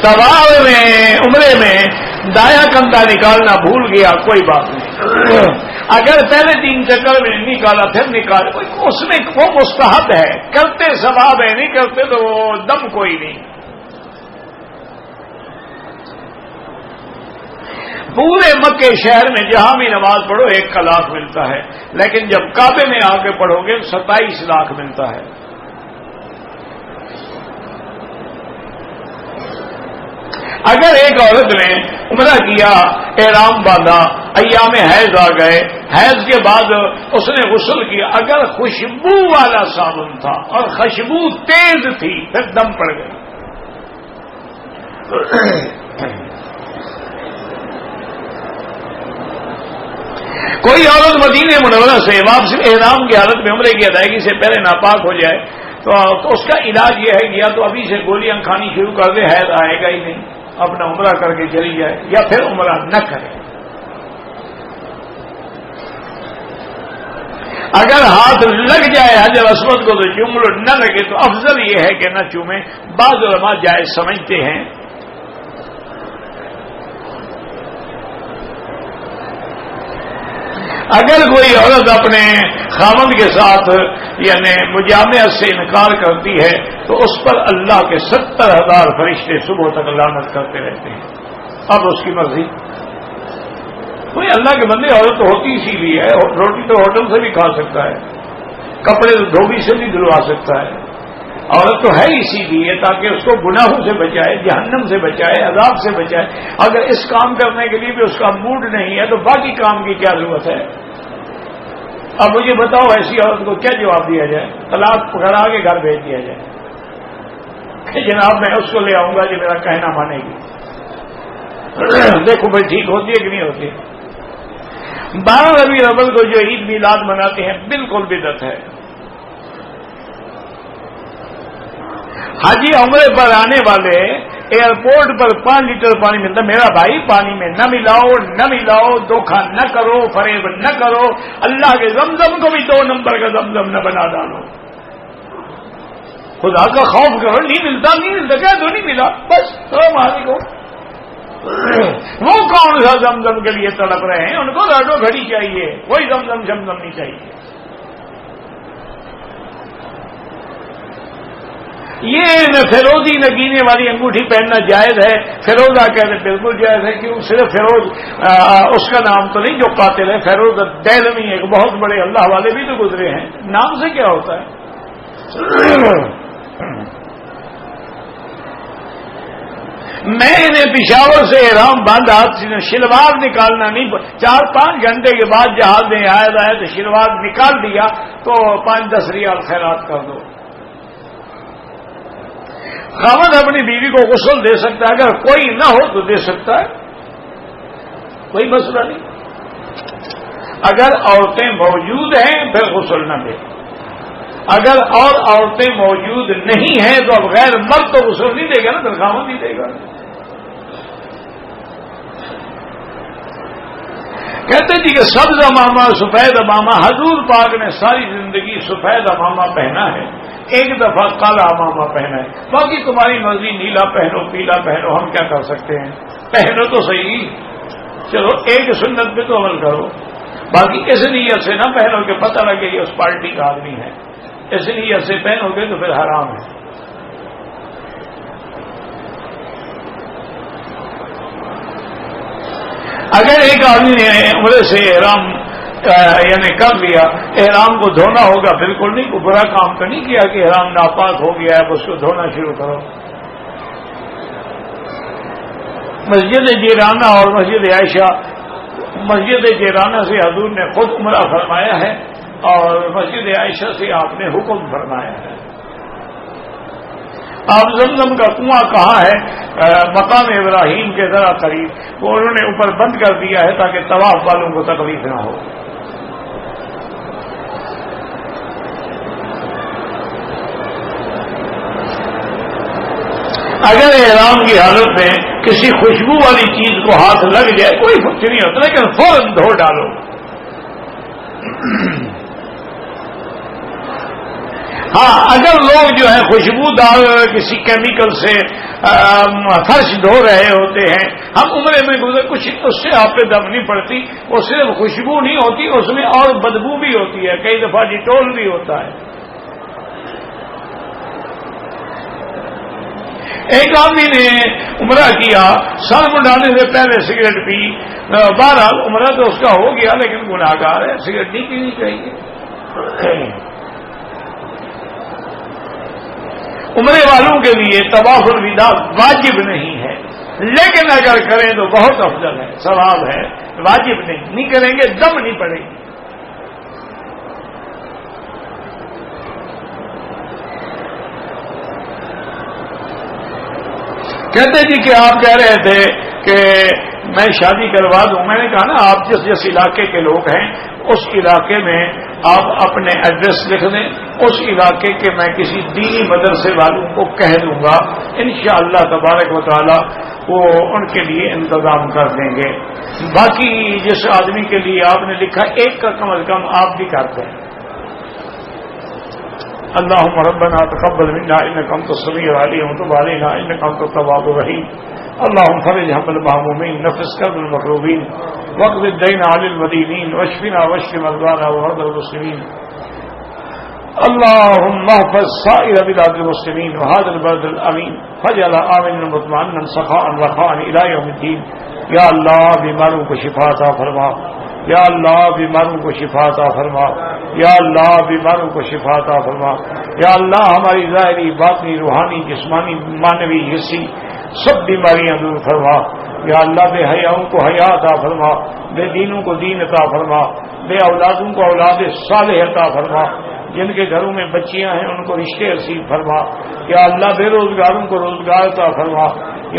طواف میں عمرے میں دایاں کندھا نکالنا بھول گیا کوئی بات نہیں. اگر پہلے 3 چکر میں نکالا پھر نکال، اس میں وہ مستحب ہے، کرتے ثواب ہے، نہیں کرتے تو دم کوئی نہیں. پورے مکے شہر میں جہاں بھی نماز پڑھو 1 لاکھ ملتا ہے، لیکن جب کعبے میں آ کے پڑھو گے 27 لاکھ ملتا ہے. اگر ایک عورت نے عمرہ کیا، احرام باندھا، ایام حیض آ گئے، حیض کے بعد اس نے غسل کیا، اگر خوشبو والا صابن تھا اور خوشبو تیز تھی پھر دم پڑ گئی. کوئی عورت مدینہ منورہ سے واپسی احرام کی حالت میں عمرے کی ادائیگی سے پہلے ناپاک ہو جائے تو اس کا علاج یہ ہے کہ یا تو ابھی سے گولیاں کھانی شروع کر دے، حیض آئے گا ہی نہیں، اپنا عمرہ کر کے چلی جائے، یا پھر عمرہ نہ کرے. اگر ہاتھ لگ جائے حجر اسود کو تو چوم لو، نہ لگے تو افضل یہ ہے کہ نہ چومیں. بعض علماء جائز سمجھتے ہیں. اگر کوئی عورت اپنے خاوند کے ساتھ یعنی مجامعت سے انکار کرتی ہے تو اس پر اللہ کے 70,000 فرشتے صبح تک لعنت کرتے رہتے ہیں. اب اس کی مرضی. کوئی اللہ کے بندے، عورت تو ہوتی اسی لیے ہے، روٹی تو ہوٹل سے بھی کھا سکتا ہے، کپڑے تو دھوبی سے بھی دھلوا سکتا ہے. عورت تو ہے اسی لیے تاکہ اس کو گناہوں سے بچائے، جہنم سے بچائے، عذاب سے بچائے. اگر اس کام کرنے کے لیے بھی اس کا موڈ نہیں ہے تو باقی کام کی کیا ضرورت ہے. اب مجھے بتاؤ ایسی عورت کو کیا جواب دیا جائے؟ طلاق پکڑا کے گھر بھیج دیا جائے کہ جناب میں اس کو لے آؤں گا جو میرا کہنا مانے گی. دیکھو بھائی ٹھیک ہوتی ہے کہ نہیں ہوتی؟ 12 ربیع الاول کو جو عید میلاد مناتے ہیں بالکل بدعت ہے. حاجی عمرے پر آنے والے ایئرپورٹ پر 5 لیٹر پانی ملتا. میرا بھائی پانی میں نہ ملاؤ دھوکھا نہ کرو، فریب نہ کرو. اللہ کے زمزم کو بھی 2 نمبر کا زمزم نہ بنا ڈالو. خدا کا خوف کرو. نہیں ملتا کیا تو نہیں ملا، بس السلام علیکم. وہ کون سا زمزم کے لیے تڑپ رہے ہیں؟ ان کو راڈو گھڑی چاہیے، کوئی زمزم نہیں چاہیے. یہ فیروزی نگینے والی انگوٹھی پہننا جائز ہے. فیروزہ کہتے بالکل جائز ہے. کیوں؟ صرف فیروز اس کا نام تو نہیں جو قاتل ہے. فیروز دہلوی ایک بہت بڑے اللہ والے بھی تو گزرے ہیں. نام سے کیا ہوتا ہے؟ میں نے پشاور سے احرام باندھا، شلوار نکالنا نہیں، 4-5 گھنٹے کے بعد جہاز میں آیا تو شلوار نکال دیا تو 5-10 ریال خیرات کر دو. خاوند اپنی بیوی کو غسل دے سکتا ہے، اگر کوئی نہ ہو تو دے سکتا ہے، کوئی مسئلہ نہیں. اگر عورتیں موجود ہیں پھر غسل نہ دے. اگر اور عورتیں موجود نہیں ہیں تو اب غیر مرد تو غسل نہیں دے گا نا، پھر خاوند نہیں دے گا. کہتے جی کہ سبز امامہ سفید امامہ، حضور پاک نے ساری زندگی سفید امامہ پہنا ہے، ایک دفعہ کالا امامہ پہنا ہے. باقی تمہاری مرضی، نیلا پہنو پیلا پہنو، ہم کیا کر سکتے ہیں؟ پہنو تو صحیح. چلو ایک سنت پہ تو عمل کرو. باقی اس نیت سے نہ پہنو کہ پتہ لگے یہ اس پارٹی کا آدمی ہے. اس نیت سے پہنو گے تو پھر حرام ہے. اگر ایک آدمی نے عمرے سے احرام یعنی کر لیا، احرام کو دھونا ہوگا. بالکل نہیں، کوئی برا کام تو نہیں کیا کہ احرام ناپاک ہو گیا ہے اس کو دھونا شروع کرو. مسجد جیرانہ اور مسجد عائشہ، مسجد جیرانہ سے حضور نے خود عمرہ فرمایا ہے اور مسجد عائشہ سے آپ نے حکم فرمایا ہے. آپ زمزم کا کنواں کہاں ہے؟ مقام ابراہیم کے ذرا قریب. وہ انہوں نے اوپر بند کر دیا ہے تاکہ طواف والوں کو تکلیف نہ ہو. اگر احرام کی حالت میں کسی خوشبو والی چیز کو ہاتھ لگ جائے کوئی کچھ نہیں ہوتا، لیکن فوراً دھو ڈالو. ہاں اگر لوگ جو ہے خوشبودار کسی کیمیکل سے فرش دھو رہے ہوتے ہیں، ہم عمرے میں گزر کچھ اس سے آپ پہ دم نہیں پڑتی. وہ صرف خوشبو نہیں ہوتی، اس میں اور بدبو بھی ہوتی ہے، کئی دفعہ ڈیٹول بھی ہوتا ہے. ایک آدمی نے عمرہ کیا، سر منڈانے سے پہلے سگریٹ پی. بہرحال عمرہ تو اس کا ہو گیا لیکن گناہگار ہے، سگریٹ نہیں پینی چاہیے. عمرے والوں کے لیے طواف الوداع واجب نہیں ہے، لیکن اگر کریں تو بہت افضل ہے، ثواب ہے. واجب نہیں کریں گے دم نہیں پڑے گی. کہتے جی کہ آپ کہہ رہے تھے کہ میں شادی کروا دوں. میں نے کہا نا آپ جس علاقے کے لوگ ہیں اس علاقے میں آپ اپنے ایڈریس لکھ دیں. اس علاقے کے میں کسی دینی مدرسے والوں کو کہہ دوں گا، انشاءاللہ تبارک و تعالی وہ ان کے لیے انتظام کر دیں گے. باقی جس آدمی کے لیے آپ نے لکھا ایک کا کم از کم آپ بھی کر دیں. اللهم ربنا تقبل منا انك انت السميع العليم وتب علينا انك انت التواب الرحيم. اللهم فرج هم المهمومين، نفس كرب المكروبين، واقض الدين عن المدينين، واشفنا واشف مرضانا ومرضى المسلمين. اللهم احفظ سائر بلاد المسلمين وهذا البلد الامين فاجعل امنا مطمئنا سخاء رخاء الى يوم الدين. یا اللہ بیماروں کو شفا عطا فرما، یا اللہ بیماروں کو شفا عطا فرما، یا اللہ بیماروں کو شفا عطا فرما. یا اللہ ہماری ظاہری باطنی روحانی جسمانی معنوی حصی سب بیماریاں دور فرما. یا اللہ بے حیاؤں کو حیا عطا فرما، بے دینوں کو دین عطا فرما. بے اولادوں کو اولاد صالح عطا فرما، جن کے گھروں میں بچیاں ہیں ان کو رشتے نصیب فرما، یا اللہ بے روزگاروں کو روزگار عطا فرما،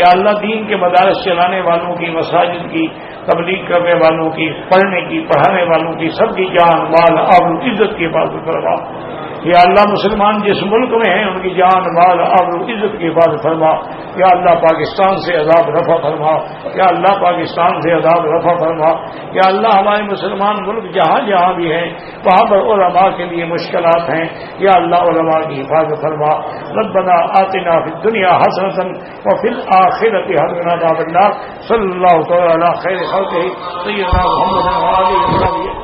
یا اللہ دین کے مدارس چلانے والوں کی، مساجد کی تبلیغ کرنے والوں کی، پڑھنے کی، پڑھانے والوں کی، سب کی جان مال آبرو عزت کی حفاظت فرما، یا اللہ مسلمان جس ملک میں ہیں ان کی جان مال آبرو عزت کی حفاظت فرما، یا اللہ پاکستان سے عذاب رفع فرما، یا اللہ پاکستان سے عذاب رفع فرما، یا اللہ ہمارے مسلمان ملک جہاں جہاں بھی ہیں وہاں پر علماء کے لیے مشکلات ہیں، یا اللہ علماء کی حفاظت فرما۔ ربنا آتنا فی الدنیا حسنۃ وفی الآخرۃ حسنۃ وقنا عذاب النار۔ صلی اللہ تعالی علی خیر خلقہ سیدنا محمد وعلی آلہ وصحبہ